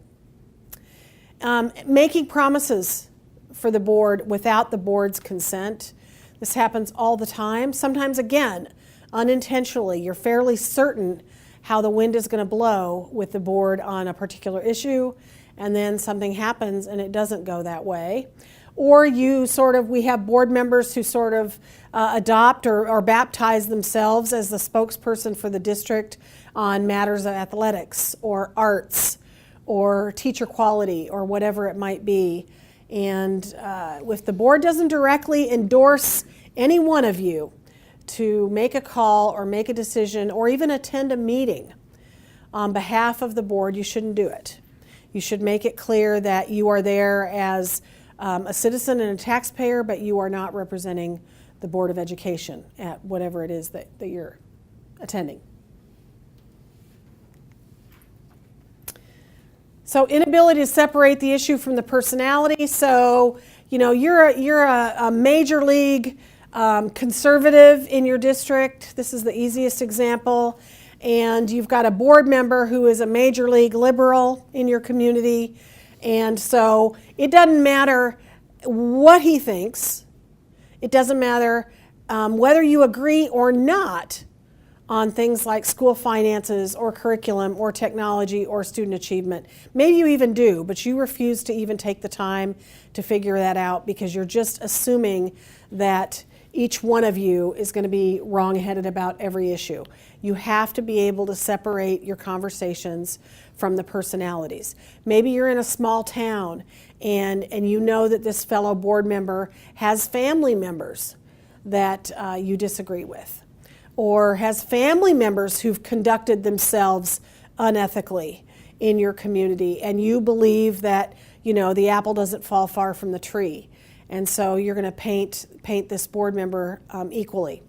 Making promises for the board without the board's consent. This happens all the time. Sometimes, again, unintentionally, you're fairly certain how the wind is going to blow with the board on a particular issue, and then something happens and it doesn't go that way. Or we have board members who sort of adopt or baptize themselves as the spokesperson for the district on matters of athletics or arts or teacher quality or whatever it might be. And if the board doesn't directly endorse any one of you to make a call or make a decision or even attend a meeting on behalf of the board, you shouldn't do it. You should make it clear that you are there as a citizen and a taxpayer, but you are not representing the Board of Education at whatever it is that you're attending. So inability to separate the issue from the personality. So, you're a major league conservative in your district. This is the easiest example. And you've got a board member who is a major league liberal in your community. And so it doesn't matter what he thinks. It doesn't matter whether you agree or not on things like school finances or curriculum or technology or student achievement. Maybe you even do, but you refuse to even take the time to figure that out because you're just assuming that each one of you is going to be wrong-headed about every issue. You have to be able to separate your conversations from the personalities. Maybe you're in a small town and you know that this fellow board member has family members that you disagree with, or has family members who've conducted themselves unethically in your community, and you believe that the apple doesn't fall far from the tree. And so you're going to paint this board member equally.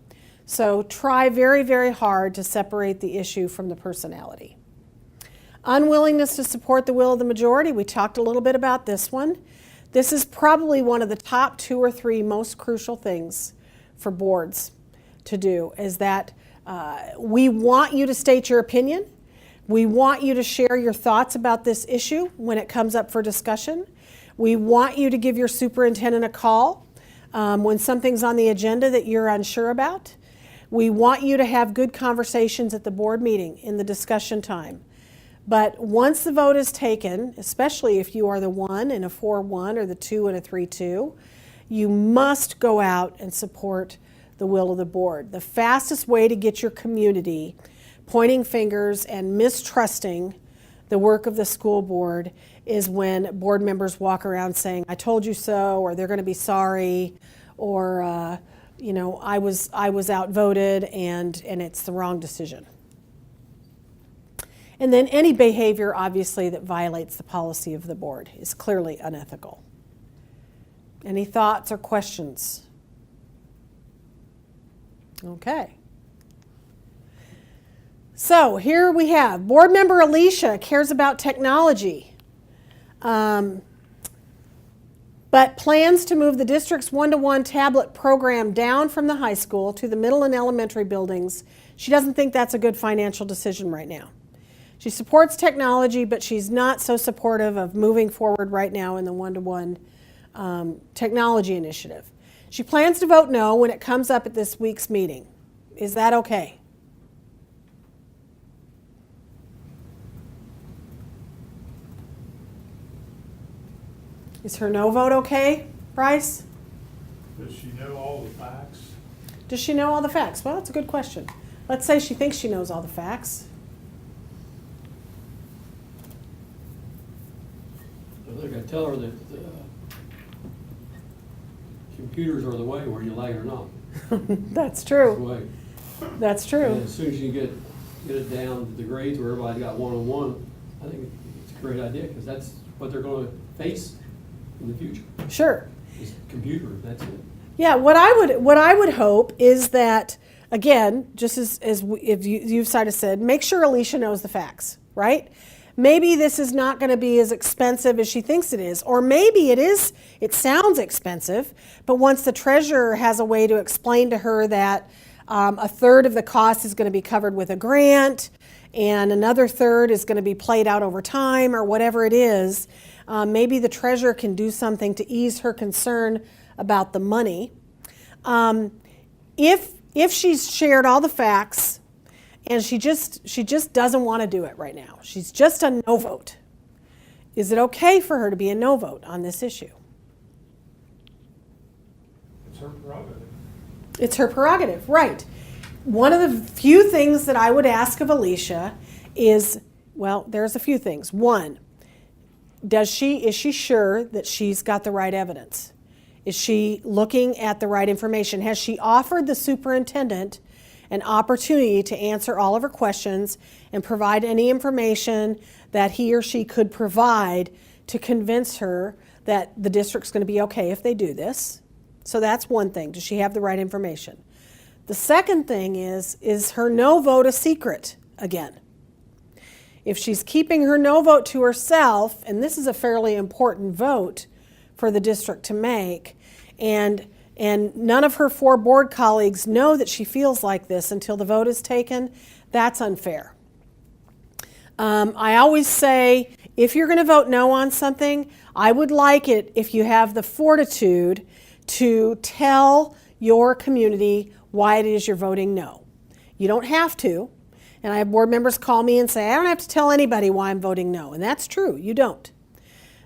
So try very, very hard to separate the issue from the personality. Unwillingness to support the will of the majority. We talked a little bit about this one. This is probably one of the top 2 or 3 most crucial things for boards to do, is that we want you to state your opinion. We want you to share your thoughts about this issue when it comes up for discussion. We want you to give your superintendent a call when something's on the agenda that you're unsure about. We want you to have good conversations at the board meeting in the discussion time. But once the vote is taken, especially if you are the 1 in a 4-1 or the 2 in a 3-2, you must go out and support the will of the board. The fastest way to get your community pointing fingers and mistrusting the work of the school board is when board members walk around saying, "I told you so," or "they're going to be sorry," or I was outvoted and it's the wrong decision. And then any behavior, obviously, that violates the policy of the board is clearly unethical. Any thoughts or questions? Okay. So here we have board member Alicia cares about technology, but plans to move the district's 1-to-1 tablet program down from the high school to the middle and elementary buildings. She doesn't think that's a good financial decision right now. She supports technology, but she's not so supportive of moving forward right now in the 1-to-1 technology initiative. She plans to vote no when it comes up at this week's meeting. Is that okay? Is her no vote okay, Bryce? Does she know all the facts? Does she know all the facts? Well, that's a good question. Let's say she thinks she knows all the facts. tell her that computers are the way, whether you like it or not. That's That's the true. way. That's true. And as soon as you get it down to the grades where everybody got one-on-one, I think it's a great idea, because that's what they're gonna face in the future, Sure. is computer, that's it. Yeah, what I would hope is that, again, just if you've sort of said, make sure Alicia knows the facts, right? Maybe this is not going to be as expensive as she thinks it is, or maybe it is. It sounds expensive, but once the treasurer has a way to explain to her that a third of the cost is going to be covered with a grant, and another third is going to be played out over time, or whatever it is, maybe the treasurer can do something to ease her concern about the money. If she's shared all the facts and she just doesn't want to do it right now, she's just a no vote, is it okay for her to be a no vote on this issue? It's her prerogative. It's her prerogative, right. One of the few things that I would ask of Alicia is, well, there's a few things. One, is she sure that she's got the right evidence? Is she looking at the right information? Has she offered the superintendent an opportunity to answer all of her questions and provide any information that he or she could provide to convince her that the district's going to be okay if they do this? So that's one thing. Does she have the right information? The second thing is her no vote a secret again? If she's keeping her no vote to herself, and this is a fairly important vote for the district to make, and none of her 4 board colleagues know that she feels like this until the vote is taken, that's unfair. I always say, if you're going to vote no on something, I would like it if you have the fortitude to tell your community why it is you're voting no. You don't have to. And I have board members call me and say, I don't have to tell anybody why I'm voting no. And that's true, you don't.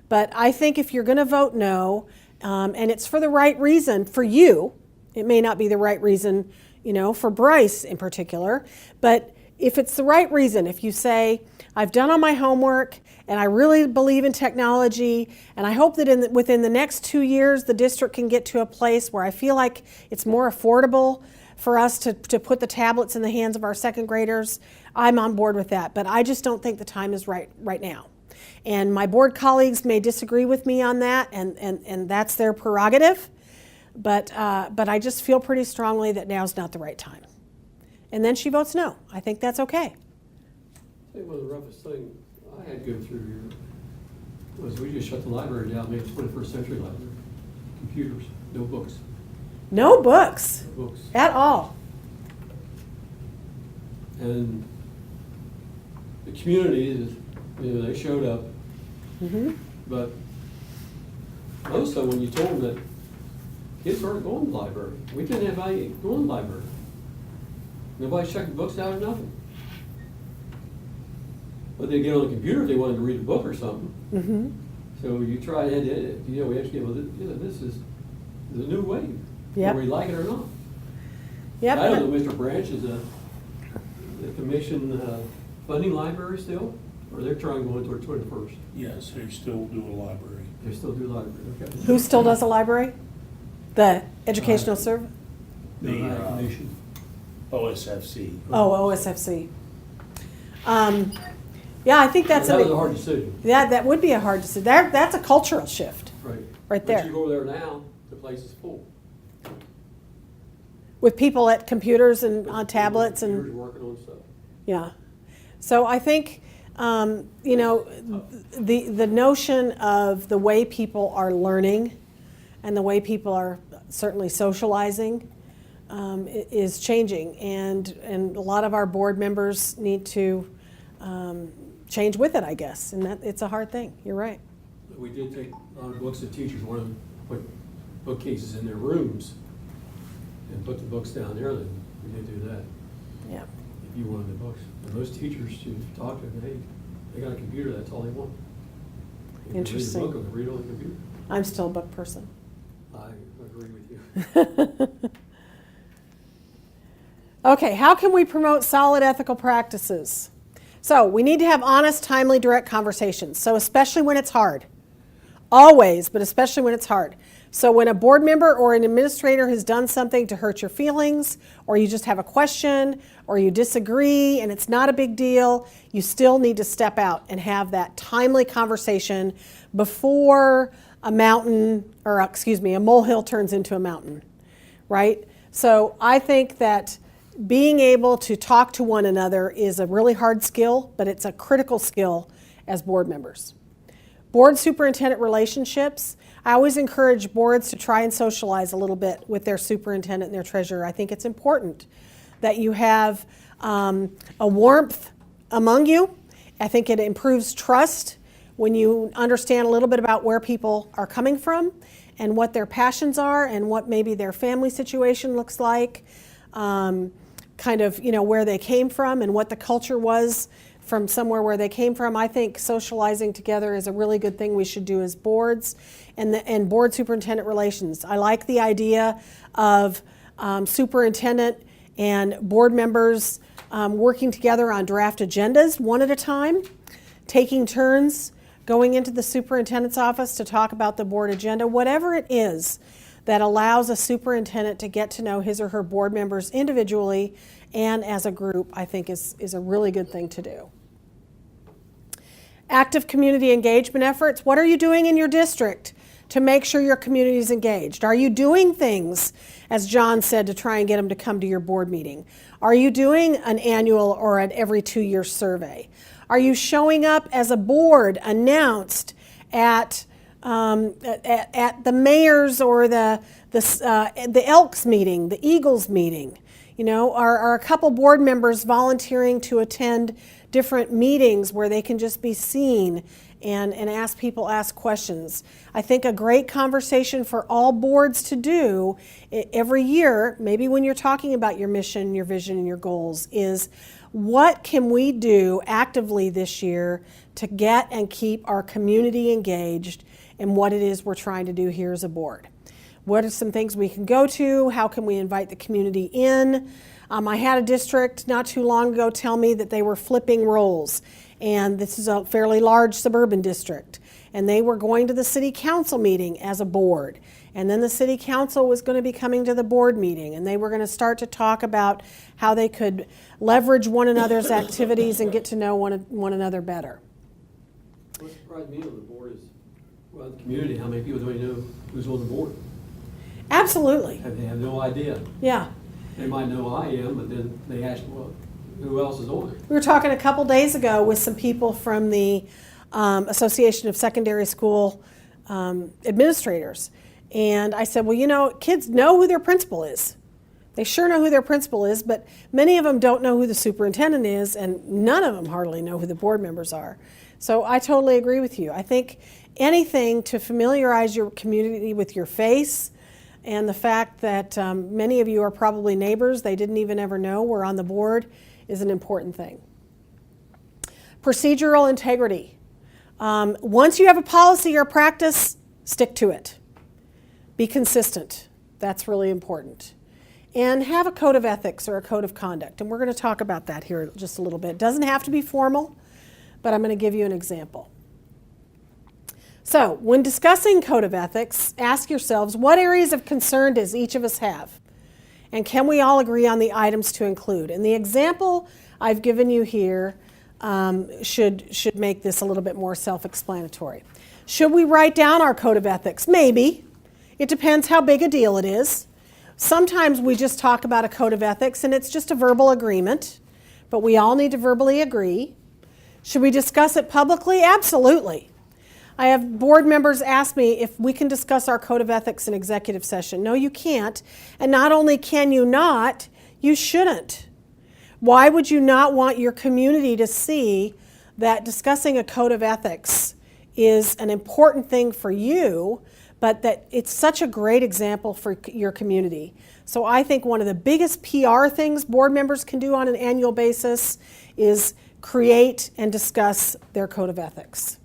But I think if you're going to vote no, and it's for the right reason for you, it may not be the right reason, for Bryce in particular, but if it's the right reason, if you say, I've done all my homework and I really believe in technology, and I hope that within the next 2 years the district can get to a place where I feel like it's more affordable for us to put the tablets in the hands of our second graders, I'm on board with that. But I just don't think the time is right now. And my board colleagues may disagree with me on that, and that's their prerogative. But I just feel pretty strongly that now's not the right time. And then she votes no. I think that's okay. I think one of the roughest things I had to go through here was we just shut the library down, made it 21st century library. Computers, no books. No books No books. at all. And the community, they showed up, but most of them, when you told them that kids weren't going to the library, we didn't have anybody going to the library. Nobody's checking books out or nothing. But they get on the computer if they wanted to read a book or something. Mm-hmm. So you try to, we actually, this is the new way, Yep. whether we like it or not. Yep. I don't know, Mr. Branch is the commission funding library still, or they're trying to go into their 21st? Yes, they still do a library. They still do library, okay. Who still does a library? The educational service? The Commission. OSFC. Oh, OSFC. Yeah, I think that's That was a hard decision. Yeah, that would be a hard decision. That's a cultural shift Right. right there. But you go there now, the place is full. With people at computers and on tablets and Computers working on stuff. yeah. So I think the notion of the way people are learning and the way people are certainly socializing is changing, and a lot of our board members need to change with it, I guess, and that it's a hard thing. You're right. We did take a lot of books that teachers wanted to put bookcases in their rooms and put the books down there, then we did do that. Yeah. If you wanted the books. And most teachers you talk to, they got a computer, that's all they want. They can Interesting. read a book, or read on the computer. I'm still a book person. I agree with you. Okay, how can we promote solid ethical practices? So we need to have honest, timely, direct conversations. So especially when it's hard. Always, but especially when it's hard. So when a board member or an administrator has done something to hurt your feelings, or you just have a question, or you disagree and it's not a big deal, you still need to step out and have that timely conversation before a molehill turns into a mountain, right? So I think that being able to talk to one another is a really hard skill, but it's a critical skill as board members. Board superintendent relationships. I always encourage boards to try and socialize a little bit with their superintendent and their treasurer. I think it's important that you have a warmth among you. I think it improves trust when you understand a little bit about where people are coming from and what their passions are and what maybe their family situation looks like, where they came from and what the culture was from somewhere where they came from. I think socializing together is a really good thing we should do as boards. And board superintendent relations. I like the idea of superintendent and board members working together on draft agendas one at a time, taking turns going into the superintendent's office to talk about the board agenda, whatever it is that allows a superintendent to get to know his or her board members individually and as a group, I think is a really good thing to do. Active community engagement efforts. What are you doing in your district to make sure your community is engaged? Are you doing things, as John said, to try and get them to come to your board meeting? Are you doing an annual or an every 2-year survey? Are you showing up as a board announced at the mayor's or the Elks meeting, the Eagles meeting? You know, are a couple board members volunteering to attend different meetings where they can just be seen and ask questions? I think a great conversation for all boards to do every year, maybe when you're talking about your mission, your vision, and your goals, is what can we do actively this year to get and keep our community engaged in what it is we're trying to do here as a board? What are some things we can go to? How can we invite the community in? I had a district not too long ago tell me that they were flipping roles, and this is a fairly large suburban district, and they were going to the city council meeting as a board, and then the city council was going to be coming to the board meeting, and they were going to start to talk about how they could leverage one another's activities and get to know one another better. What surprised me on the board is, well, the community, how many people do we know who's on the board? Absolutely. They have no idea. Yeah. They might know I am, but then they ask, well, who else is on it? We were talking a couple days ago with some people from the Association of Secondary School Administrators. And I said, well, you know, kids know who their principal is. They sure know who their principal is, but many of them don't know who the superintendent is, and none of them hardly know who the board members are. So I totally agree with you. I think anything to familiarize your community with your face, and the fact that many of you are probably neighbors they didn't even ever know were on the board is an important thing. Procedural integrity. Once you have a policy or practice, stick to it. Be consistent. That's really important. And have a code of ethics or a code of conduct. And we're going to talk about that here just a little bit. It doesn't have to be formal, but I'm going to give you an example. So, when discussing code of ethics, ask yourselves, what areas of concern does each of us have? And can we all agree on the items to include? And the example I've given you here should make this a little bit more self-explanatory. Should we write down our code of ethics? Maybe. It depends how big a deal it is. Sometimes we just talk about a code of ethics and it's just a verbal agreement, but we all need to verbally agree. Should we discuss it publicly? Absolutely. I have board members ask me if we can discuss our code of ethics in executive session. No, you can't. And not only can you not, you shouldn't. Why would you not want your community to see that discussing a code of ethics is an important thing for you, but that it's such a great example for your community? So I think one of the biggest PR things board members can do on an annual basis is create and discuss their code of ethics.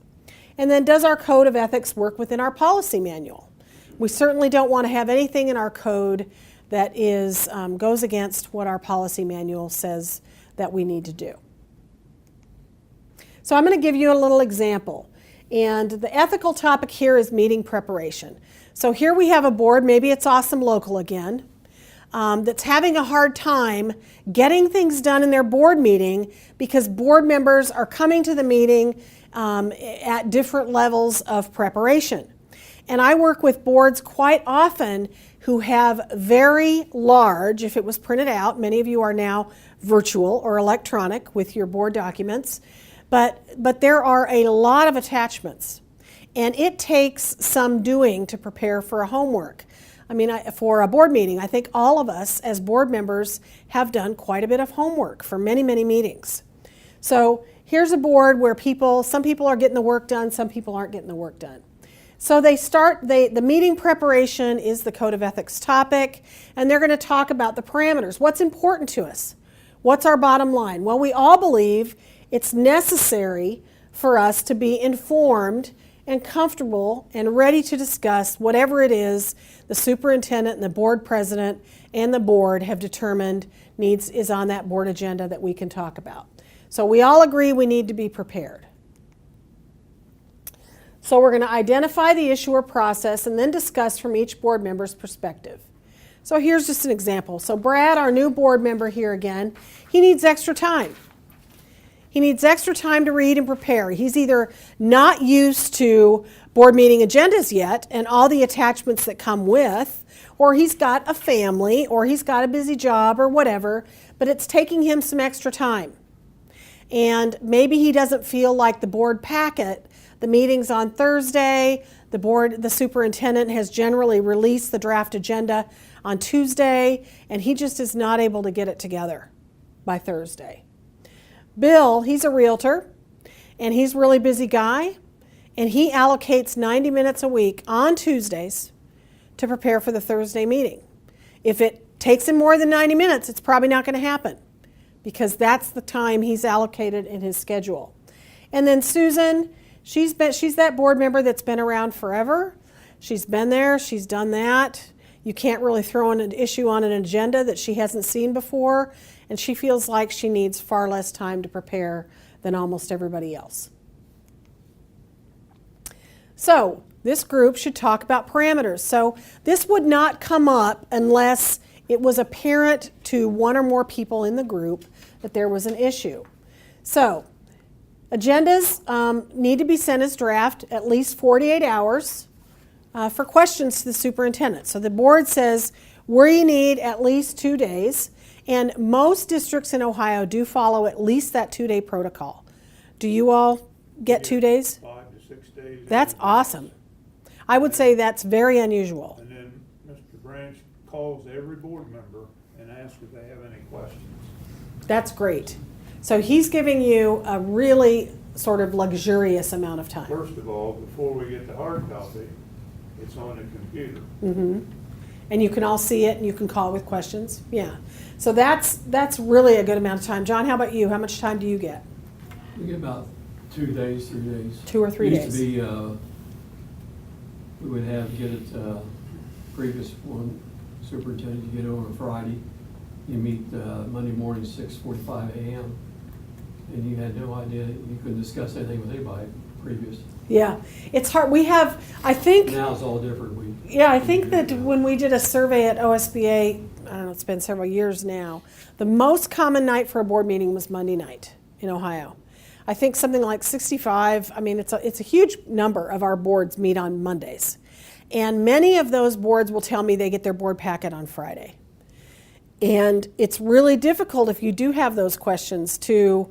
And then, does our code of ethics work within our policy manual? We certainly don't want to have anything in our code that goes against what our policy manual says that we need to do. So I'm going to give you a little example. And the ethical topic here is meeting preparation. So here we have a board, maybe it's Awesome Local again, that's having a hard time getting things done in their board meeting because board members are coming to the meeting at different levels of preparation. And I work with boards quite often who have very large, if it was printed out, many of you are now virtual or electronic with your board documents, but there are a lot of attachments. And it takes some doing to prepare for a homework. I mean, for a board meeting, I think all of us as board members have done quite a bit of homework for many, many meetings. So here's a board where some people are getting the work done, some people aren't getting the work done. So the meeting preparation is the Code of Ethics topic, and they're going to talk about the parameters. What's important to us? What's our bottom line? Well, we all believe it's necessary for us to be informed and comfortable and ready to discuss whatever it is the superintendent and the board president and the board have determined is on that board agenda that we can talk about. So we all agree we need to be prepared. So we're going to identify the issue or process and then discuss from each board member's perspective. So here's just an example. So Brad, our new board member here again, he needs extra time. He needs extra time to read and prepare. He's either not used to board meeting agendas yet and all the attachments that come with, or he's got a family, or he's got a busy job or whatever, but it's taking him some extra time. And maybe he doesn't feel like the board packet, the meeting's on Thursday, the superintendent has generally released the draft agenda on Tuesday, and he just is not able to get it together by Thursday. Bill, he's a realtor, and he's a really busy guy, and he allocates 90 minutes a week on Tuesdays to prepare for the Thursday meeting. If it takes him more than 90 minutes, it's probably not going to happen because that's the time he's allocated in his schedule. And then Susan, she's that board member that's been around forever. She's been there, she's done that. You can't really throw an issue on an agenda that she hasn't seen before, and she feels like she needs far less time to prepare than almost everybody else. So this group should talk about parameters. So this would not come up unless it was apparent to one or more people in the group that there was an issue. So agendas need to be sent as draft at least 48 hours for questions to the superintendent. So the board says we need at least 2 days, and most districts in Ohio do follow at least that 2-day protocol. Do you all get 2 days? 5 to 6 days. That's awesome. I would say that's very unusual. And then Mr. Branch calls every board member and asks if they have any questions. That's great. So he's giving you a really sort of luxurious amount of time. First of all, before we get the hard copy, it's on the computer. Mm-hmm. And you can all see it and you can call with questions. Yeah. So that's really a good amount of time. John, how about you? How much time do you get? We get about 2 days, 3 days. 2 or 3 days. It used to be, we would get it, previous one, superintendent, you get over Friday. You meet Monday morning, 6:45 a.m. And you had no idea, you couldn't discuss anything with anybody previous. Yeah, it's hard. We have, I think. Now it's all different. I think that when we did a survey at OSBA, I don't know, it's been several years now, the most common night for a board meeting was Monday night in Ohio. I think something like 65, I mean, it's a huge number of our boards meet on Mondays. And many of those boards will tell me they get their board packet on Friday. And it's really difficult if you do have those questions to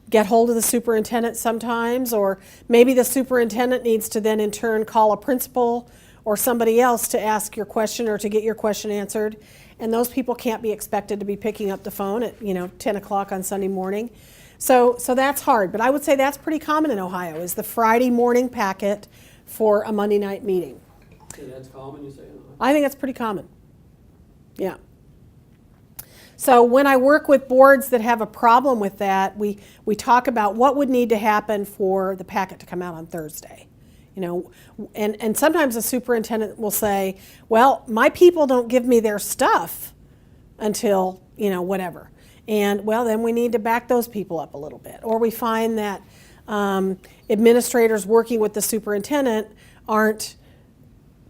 get hold of the superintendent sometimes, or maybe the superintendent needs to then in turn call a principal or somebody else to ask your question or to get your question answered. And those people can't be expected to be picking up the phone at 10 o'clock on Sunday morning. So that's hard, but I would say that's pretty common in Ohio, is the Friday morning packet for a Monday night meeting. So that's common, you say? I think that's pretty common. Yeah. So when I work with boards that have a problem with that, we talk about what would need to happen for the packet to come out on Thursday. And sometimes the superintendent will say, well, my people don't give me their stuff until, whatever. And well, then we need to back those people up a little bit. Or we find that Administrators working with the superintendent aren't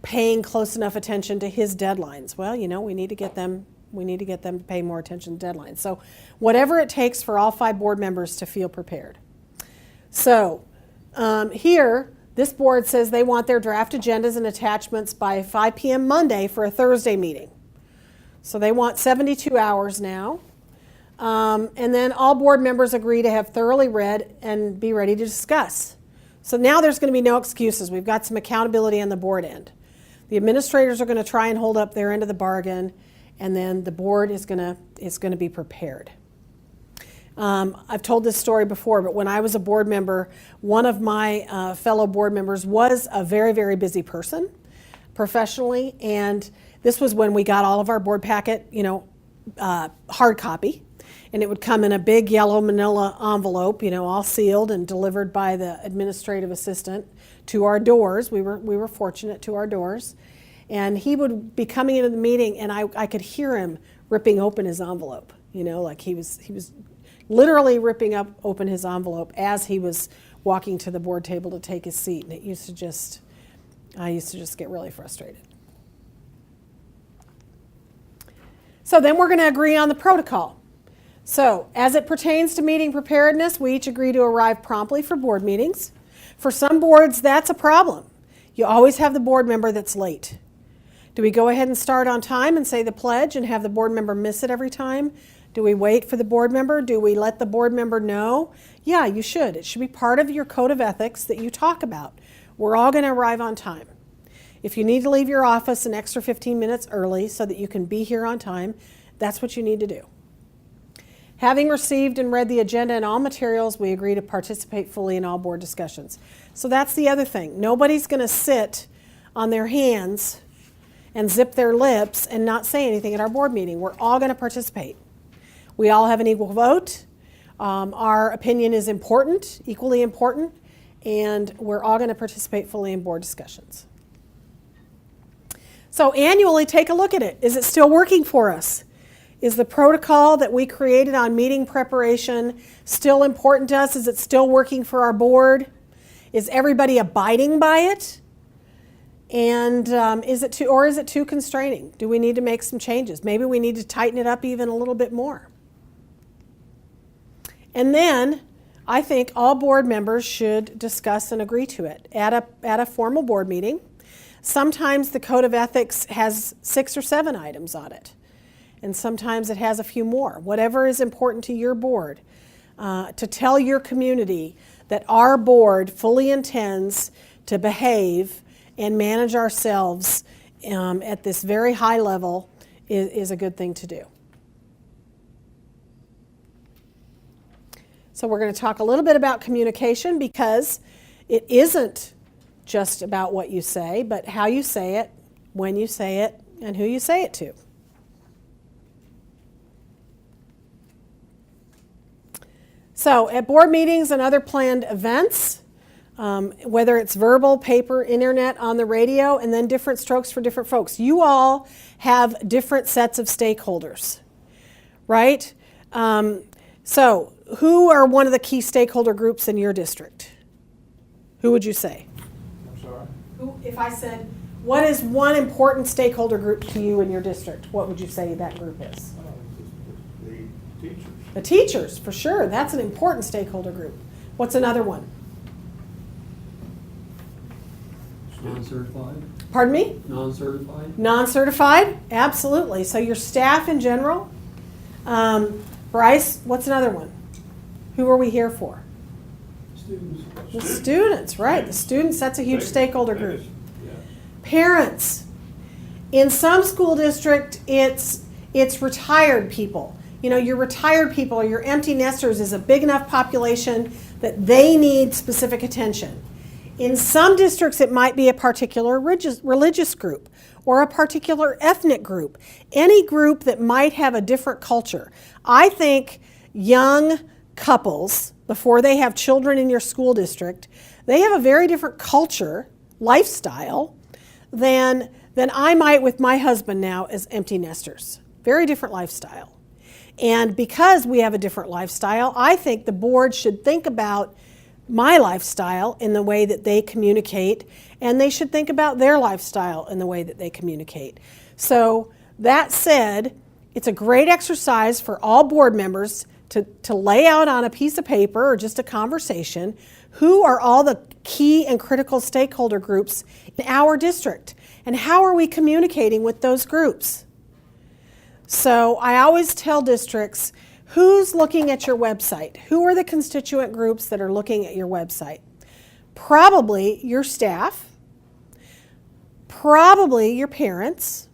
paying close enough attention to his deadlines. Well, we need to get them to pay more attention to deadlines. So whatever it takes for all 5 board members to feel prepared. So here, this board says they want their draft agendas and attachments by 5 p.m. Monday for a Thursday meeting. So they want 72 hours now. And then all board members agree to have thoroughly read and be ready to discuss. So now there's going to be no excuses. We've got some accountability on the board end. The administrators are going to try and hold up their end of the bargain, and then the board is going to be prepared. I've told this story before, but when I was a board member, one of my fellow board members was a very, very busy person professionally, and this was when we got all of our board packet, hard copy, and it would come in a big yellow manila envelope, all sealed and delivered by the administrative assistant to our doors. We were fortunate, to our doors. And he would be coming into the meeting, and I could hear him ripping open his envelope, like he was literally ripping open his envelope as he was walking to the board table to take his seat. And I used to just get really frustrated. So then we're going to agree on the protocol. So as it pertains to meeting preparedness, we each agree to arrive promptly for board meetings. For some boards, that's a problem. You always have the board member that's late. Do we go ahead and start on time and say the pledge and have the board member miss it every time? Do we wait for the board member? Do we let the board member know? Yeah, you should. It should be part of your code of ethics that you talk about. We're all going to arrive on time. If you need to leave your office an extra 15 minutes early so that you can be here on time, that's what you need to do. Having received and read the agenda and all materials, we agree to participate fully in all board discussions. So that's the other thing. Nobody's going to sit on their hands and zip their lips and not say anything at our board meeting. We're all going to participate. We all have an equal vote. Our opinion is important, equally important, and we're all going to participate fully in board discussions. So annually, take a look at it. Is it still working for us? Is the protocol that we created on meeting preparation still important to us? Is it still working for our board? Is everybody abiding by it? And is it too constraining? Do we need to make some changes? Maybe we need to tighten it up even a little bit more. And then I think all board members should discuss and agree to it at a formal board meeting. Sometimes the Code of Ethics has 6 or 7 items on it, and sometimes it has a few more. Whatever is important to your board, to tell your community that our board fully intends to behave and manage ourselves at this very high level is a good thing to do. So we're going to talk a little bit about communication, because it isn't just about what you say, but how you say it, when you say it, and who you say it to. So at board meetings and other planned events, whether it's verbal, paper, internet, on the radio, and then different strokes for different folks, you all have different sets of stakeholders, right? So who are one of the key stakeholder groups in your district? Who would you say? I'm sorry? If I said, what is one important stakeholder group to you in your district, what would you say that group is? The teachers. The teachers, for sure. That's an important stakeholder group. What's another one? Non-certified? Pardon me? Non-certified? Non-certified? Absolutely. So your staff in general. Bryce, what's another one? Who are we here for? Students. The students, right. The students, that's a huge stakeholder group. Yeah. Parents. In some school district, it's retired people. Your retired people or your empty nesters is a big enough population that they need specific attention. In some districts, it might be a particular religious group or a particular ethnic group, any group that might have a different culture. I think young couples, before they have children in your school district, they have a very different culture, lifestyle, than I might with my husband now as empty nesters. Very different lifestyle. And because we have a different lifestyle, I think the board should think about my lifestyle in the way that they communicate, and they should think about their lifestyle in the way that they communicate. So that said, it's a great exercise for all board members to lay out on a piece of paper or just a conversation who are all the key and critical stakeholder groups in our district, and how are we communicating with those groups. So I always tell districts, who's looking at your website? Who are the constituent groups that are looking at your website? Probably your staff, probably your parents,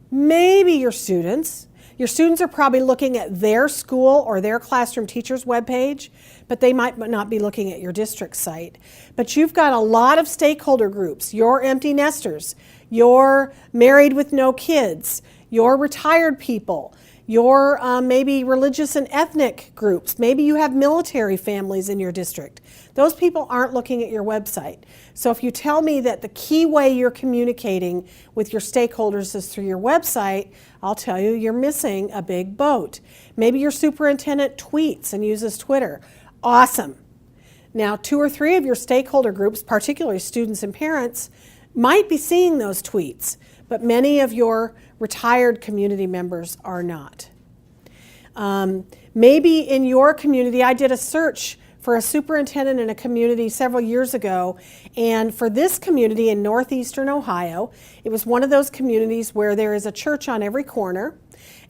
maybe your students. Your students are probably looking at their school or their classroom teacher's webpage, but they might not be looking at your district site. But you've got a lot of stakeholder groups, your empty nesters, your married with no kids, your retired people, your maybe religious and ethnic groups. Maybe you have military families in your district. Those people aren't looking at your website. So if you tell me that the key way you're communicating with your stakeholders is through your website, I'll tell you you're missing a big boat. Maybe your superintendent tweets and uses Twitter. Awesome. Now, 2 or 3 of your stakeholder groups, particularly students and parents, might be seeing those tweets, but many of your retired community members are not. Maybe in your community, I did a search for a superintendent in a community several years ago, and for this community in northeastern Ohio, it was one of those communities where there is a church on every corner,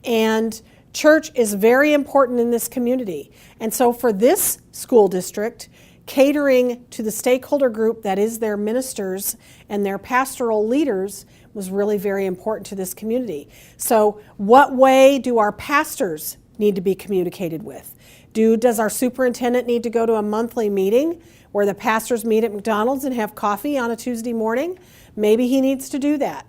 and church is very important in this community. And so for this school district, catering to the stakeholder group that is their ministers and their pastoral leaders was really very important to this community. So what way do our pastors need to be communicated with? Does our superintendent need to go to a monthly meeting where the pastors meet at McDonald's and have coffee on a Tuesday morning? Maybe he needs to do that.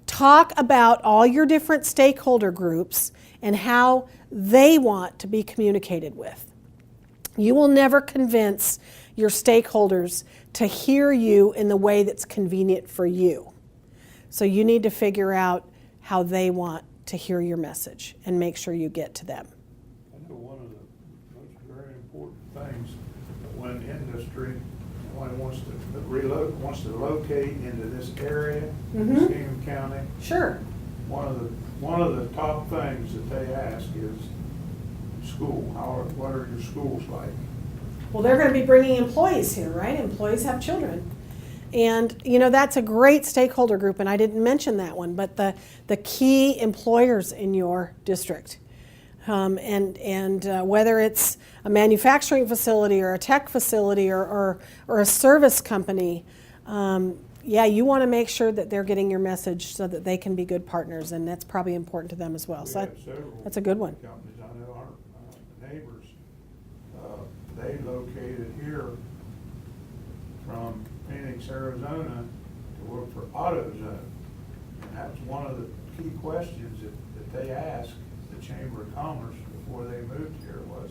Talk about all your different stakeholder groups and how they want to be communicated with. You will never convince your stakeholders to hear you in the way that's convenient for you. So you need to figure out how they want to hear your message and make sure you get to them. I know one of the most very important things when industry wants to locate into this area, Muskingum County. Sure. One of the top things that they ask is school. What are your schools like? Well, they're going to be bringing employees here, right? Employees have children. And, you know, that's a great stakeholder group, and I didn't mention that one, but the key employers in your district. And whether it's a manufacturing facility or a tech facility or a service company, you want to make sure that they're getting your message so that they can be good partners, and that's probably important to them as well. So that's a good one. Companies. I know our neighbors, they located here from Phoenix, Arizona to work for AutoZone. And that was one of the key questions that they asked the Chamber of Commerce before they moved here was,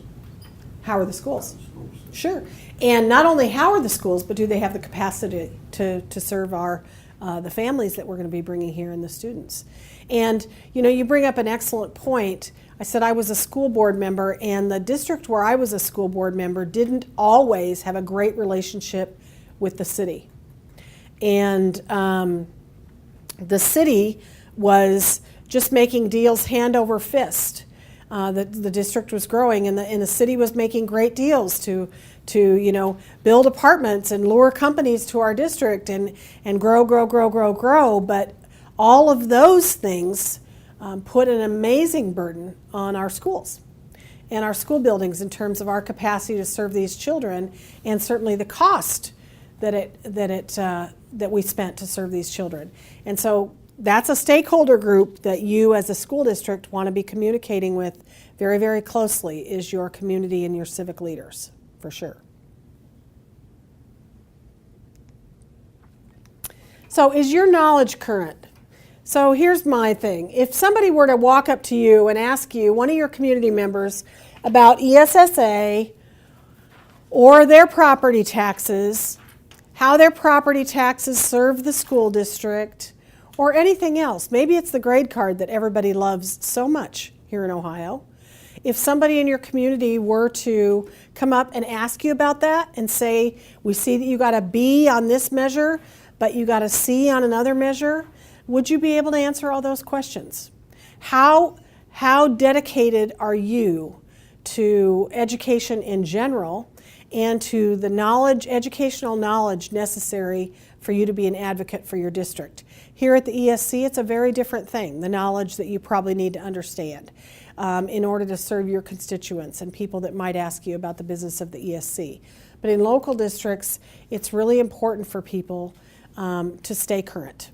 how are the schools? schools. Sure. And not only how are the schools, but do they have the capacity to serve the families that we're going to be bringing here and the students? And, you know, you bring up an excellent point. I said I was a school board member, and the district where I was a school board member didn't always have a great relationship with the city. And the city was just making deals hand over fist. The district was growing, and the city was making great deals to build apartments and lure companies to our district and grow. But all of those things put an amazing burden on our schools and our school buildings in terms of our capacity to serve these children, and certainly the cost that we spent to serve these children. And so that's a stakeholder group that you as a school district want to be communicating with very, very closely, is your community and your civic leaders, for sure. So is your knowledge current? So here's my thing. If somebody were to walk up to you and ask you, one of your community members, about ESSA or their property taxes, how their property taxes serve the school district, or anything else. Maybe it's the grade card that everybody loves so much here in Ohio. if somebody in your community were to come up and ask you about that and say, we see that you got a B on this measure, but you got a C on another measure, would you be able to answer all those questions? How dedicated are you to education in general and to the knowledge, educational knowledge necessary for you to be an advocate for your district? Here at the ESC, it's a very different thing, the knowledge that you probably need to understand in order to serve your constituents and people that might ask you about the business of the ESC. But in local districts, it's really important for people to stay current.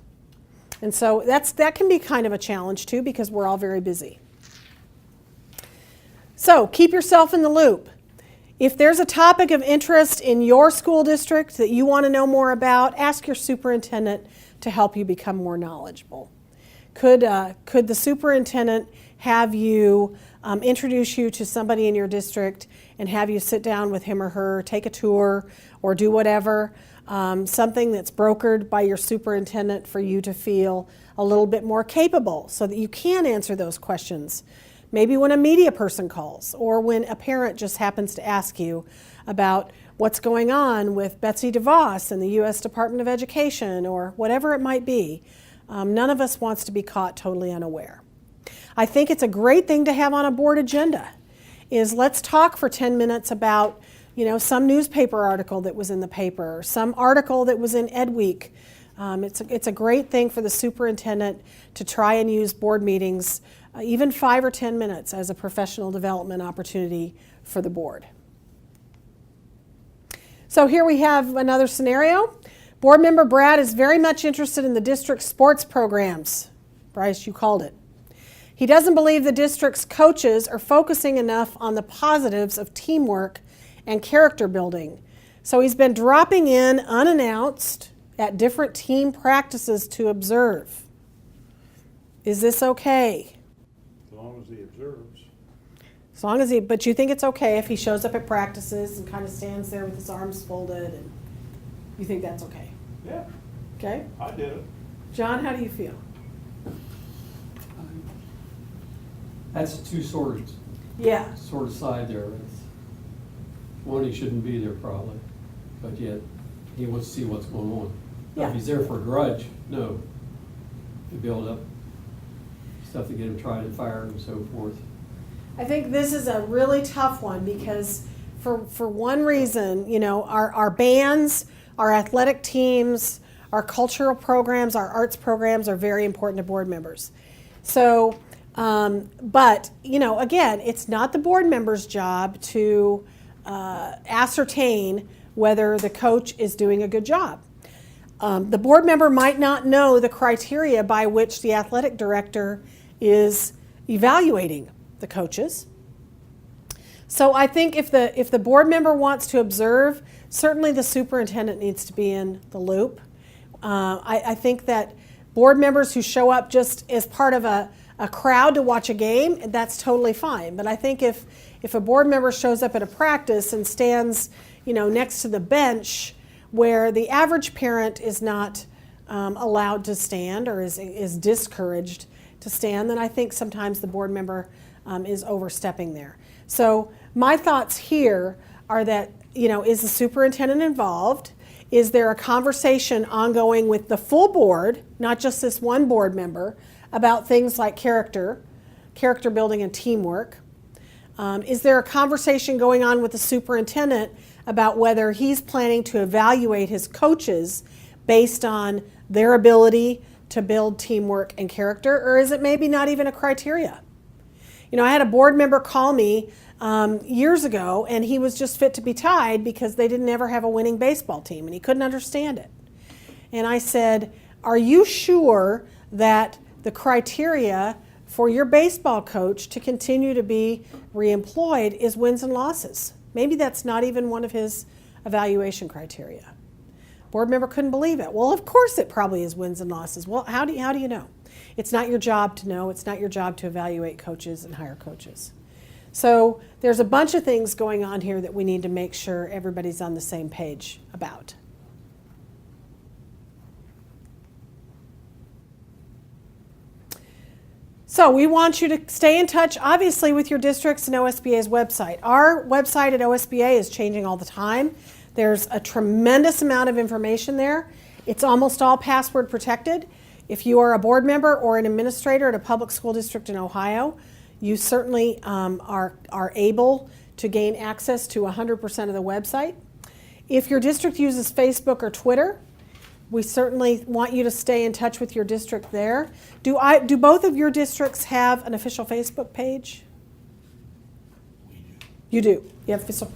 And so that can be kind of a challenge too, because we're all very busy. So keep yourself in the loop. If there's a topic of interest in your school district that you want to know more about, ask your superintendent to help you become more knowledgeable. Could the superintendent have you introduce you to somebody in your district and have you sit down with him or her, take a tour, or do whatever, something that's brokered by your superintendent for you to feel a little bit more capable so that you can answer those questions? Maybe when a media person calls or when a parent just happens to ask you about what's going on with Betsy DeVos and the U.S. Department of Education or whatever it might be. None of us wants to be caught totally unaware. I think it's a great thing to have on a board agenda is let's talk for 10 minutes about some newspaper article that was in the paper, or some article that was in Ed Week. It's a great thing for the superintendent to try and use board meetings, even 5 or 10 minutes, as a professional development opportunity for the board. So here we have another scenario. Board member Brad is very much interested in the district's sports programs. Bryce, you called it. He doesn't believe the district's coaches are focusing enough on the positives of teamwork and character building. So he's been dropping in unannounced at different team practices to observe. Is this okay? As long as he observes. As long as but you think it's okay if he shows up at practices and kind of stands there with his arms folded, and you think that's okay? Yeah, Okay? I did it. John, how do you feel? That's two swords, Yeah. sort of side there. It's one, he shouldn't be there probably, but yet he wants to see what's going on. Yeah. If he's there for a grudge, no. To build up stuff to get him tried and fired and so forth. I think this is a really tough one because for one reason, our bands, our athletic teams, our cultural programs, our arts programs are very important to board members. So, but, again, it's not the board member's job to ascertain whether the coach is doing a good job. The board member might not know the criteria by which the athletic director is evaluating the coaches. So I think if the board member wants to observe, certainly the superintendent needs to be in the loop. I think that board members who show up just as part of a crowd to watch a game, that's totally fine. But I think if a board member shows up at a practice and stands, next to the bench where the average parent is not allowed to stand or is discouraged to stand, then I think sometimes the board member is overstepping there. So my thoughts here are that, is the superintendent involved? Is there a conversation ongoing with the full board, not just this one board member, about things like character building and teamwork? Is there a conversation going on with the superintendent about whether he's planning to evaluate his coaches based on their ability to build teamwork and character, or is it maybe not even a criteria? I had a board member call me years ago, and he was just fit to be tied because they didn't ever have a winning baseball team, and he couldn't understand it. And I said, are you sure that the criteria for your baseball coach to continue to be reemployed is wins and losses? Maybe that's not even one of his evaluation criteria. Board member couldn't believe it. Well, of course it probably is wins and losses. Well, how do you know? It's not your job to know. It's not your job to evaluate coaches and hire coaches. So there's a bunch of things going on here that we need to make sure everybody's on the same page about. So we want you to stay in touch, obviously, with your districts and OSBA's website. Our website at OSBA is changing all the time. There's a tremendous amount of information there. It's almost all password protected. If you are a board member or an administrator at a public school district in Ohio, you certainly are able to gain access to 100% of the website. If your district uses Facebook or Twitter, we certainly want you to stay in touch with your district there. Do both of your districts have an official Facebook page? You do. You have official.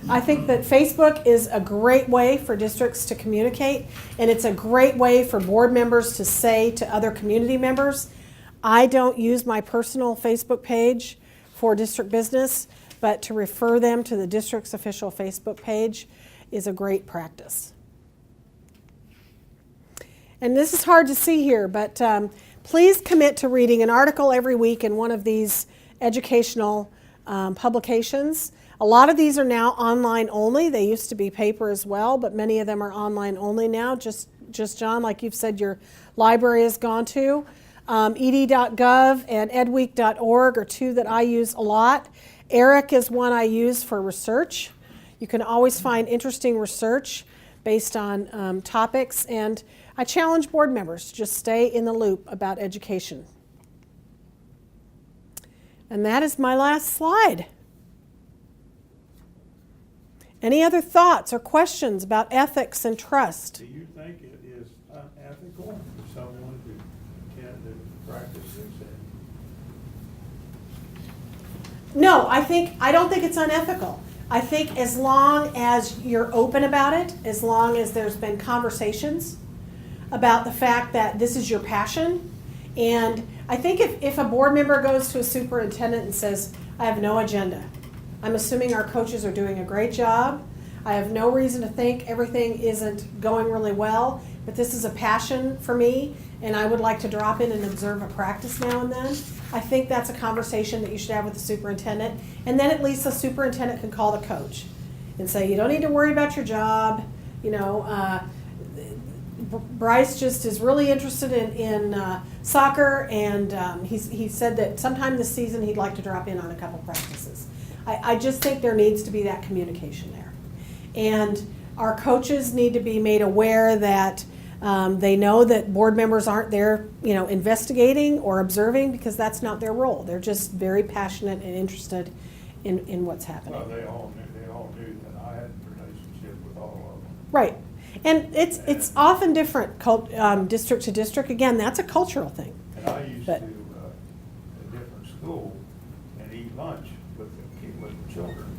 I think that Facebook is a great way for districts to communicate, and it's a great way for board members to say to other community members, I don't use my personal Facebook page for district business, but to refer them to the district's official Facebook page is a great practice. And this is hard to see here, but please commit to reading an article every week in one of these educational publications. A lot of these are now online only. They used to be paper as well, but many of them are online only now. Just John, like you've said, your library has gone to. ed.gov and edweek.org are two that I use a lot. ERIC is one I use for research. You can always find interesting research based on topics, and I challenge board members to just stay in the loop about education. And that is my last slide. Any other thoughts or questions about ethics and trust? Do you think it is unethical for someone to tend to practice this? No, I don't think it's unethical. I think as long as you're open about it, as long as there's been conversations about the fact that this is your passion, and I think if a board member goes to a superintendent and says, I have no agenda, I'm assuming our coaches are doing a great job, I have no reason to think everything isn't going really well, but this is a passion for me, and I would like to drop in and observe a practice now and then, I think that's a conversation that you should have with the superintendent, and then at least the superintendent can call the coach and say, you don't need to worry about your job, you know, Bryce just is really interested in soccer, and he said that sometime this season he'd like to drop in on a couple practices. I just think there needs to be that communication there. And our coaches need to be made aware that they know that board members aren't there, you know, investigating or observing, because that's not their role. They're just very passionate and interested in what's happening. Well, they all knew that I had a relationship with all of them. Right. And it's often different district to district. Again, that's a cultural thing. And I used to a different school and eat lunch with the children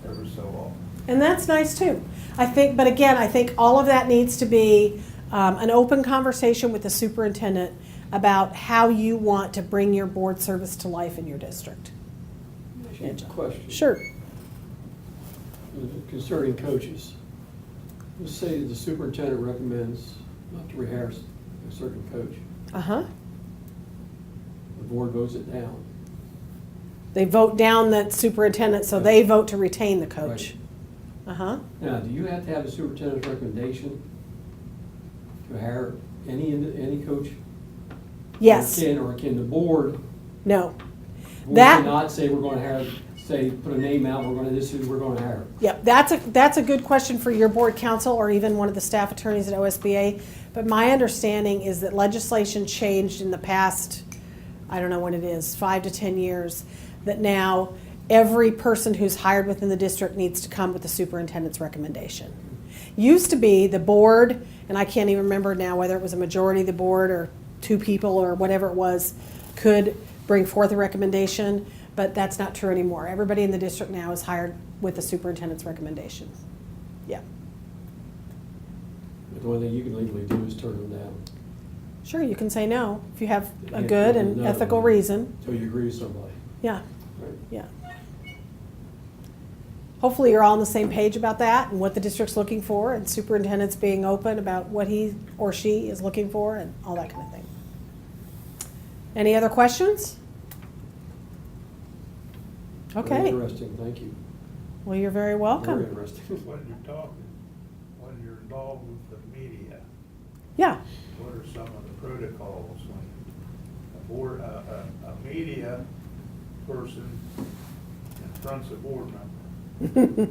every so often. And that's nice too. I think all of that needs to be an open conversation with the superintendent about how you want to bring your board service to life in your district. Question. Sure. Concerning coaches. Let's say the superintendent recommends not to rehire a certain coach. Uh-huh. The board votes it down. They vote down that superintendent, so they vote to retain the coach. Right. Uh-huh. Now, do you have to have a superintendent's recommendation to hire any coach? Yes. Or can the board? No. Board That- cannot say we're going to hire, say, put a name out, this is who we're going to hire. Yep, that's a good question for your board counsel or even one of the staff attorneys at OSBA. But my understanding is that legislation changed in the past, I don't know when it is, 5 to 10 years, that now every person who's hired within the district needs to come with the superintendent's recommendation. Used to be the board, and I can't even remember now whether it was a majority of the board or 2 people or whatever it was, could bring forth a recommendation, but that's not true anymore. Everybody in the district now is hired with the superintendent's recommendation. Yeah. But the only thing you can legally do is turn them down. Sure, you can say no if you have a can't good tell and them no ethical reason. Until you agree with somebody. Yeah, Right? yeah. Hopefully you're all on the same page about that and what the district's looking for, and superintendent's being open about what he or she is looking for and all that kind of thing. Any other questions? Very Okay, interesting, thank you. well, you're very Very welcome. interesting. When you're involved with the media, Yeah, what are some of the protocols board, a media person confronts a board member.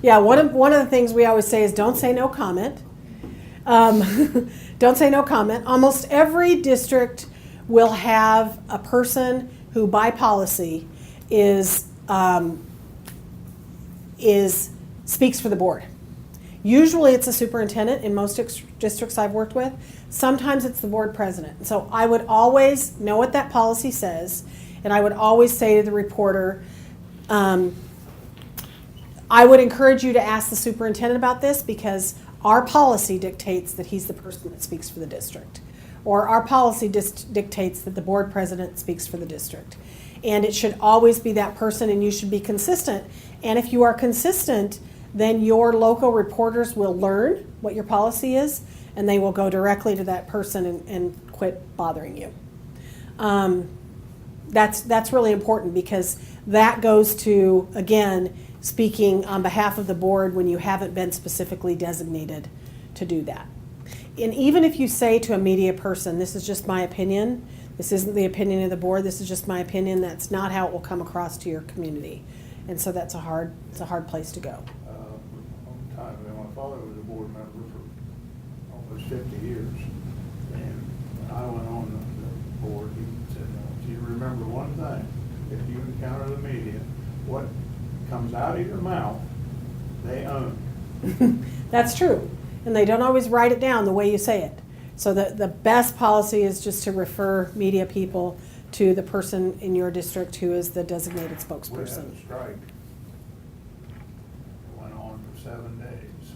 Yeah, one of the things we always say is don't say no comment. Don't say no comment. Almost every district will have a person who, by policy, speaks for the board. Usually it's a superintendent in most districts I've worked with. Sometimes it's the board president. So I would always know what that policy says, and I would always say to the reporter, I would encourage you to ask the superintendent about this because our policy dictates that he's the person that speaks for the district. Or our policy dictates that the board president speaks for the district. And it should always be that person, and you should be consistent. And if you are consistent, then your local reporters will learn what your policy is, and they will go directly to that person and quit bothering you. That's really important because that goes to, again, speaking on behalf of the board when you haven't been specifically designated to do that. And even if you say to a media person, this is just my opinion, this isn't the opinion of the board, this is just my opinion, that's not how it will come across to your community. And so it's a hard place to go. A long time ago, my father was a board member for almost 50 years. And when I went on the board, he said, "Do you remember one thing? If you encounter the media, what comes out of your mouth, they own." That's true. And they don't always write it down the way you say it. So the best policy is just to refer media people to the person in your district who is the designated We had spokesperson. a strike. It went on for 7 days.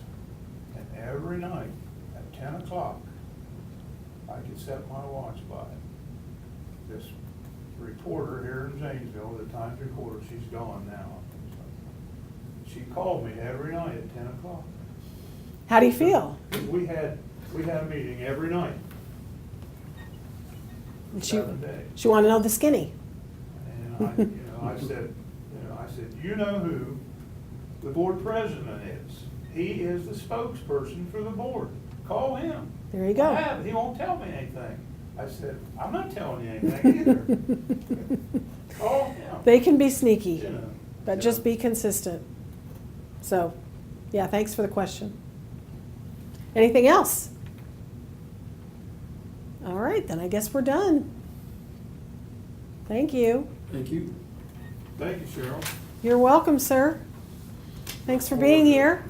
And every night at 10 o'clock, I could set my watch by it. This reporter here in Zanesville, the Times reporter, she's gone now. She called me every night at 10 o'clock. How do you feel? We had a meeting every night. And For 7 days. she wanted to know the skinny. And I said, you know who the board president is. He is the spokesperson for the board. Call him. There you go. I have. He won't tell me anything. I said, I'm not telling you anything either. Call him. They can be sneaky, You know, but so- just be consistent. So, yeah, thanks for the question. Anything else? All right, then I guess we're done. Thank you. Thank you. Thank you, Cheryl. You're welcome, sir. Thanks for being here.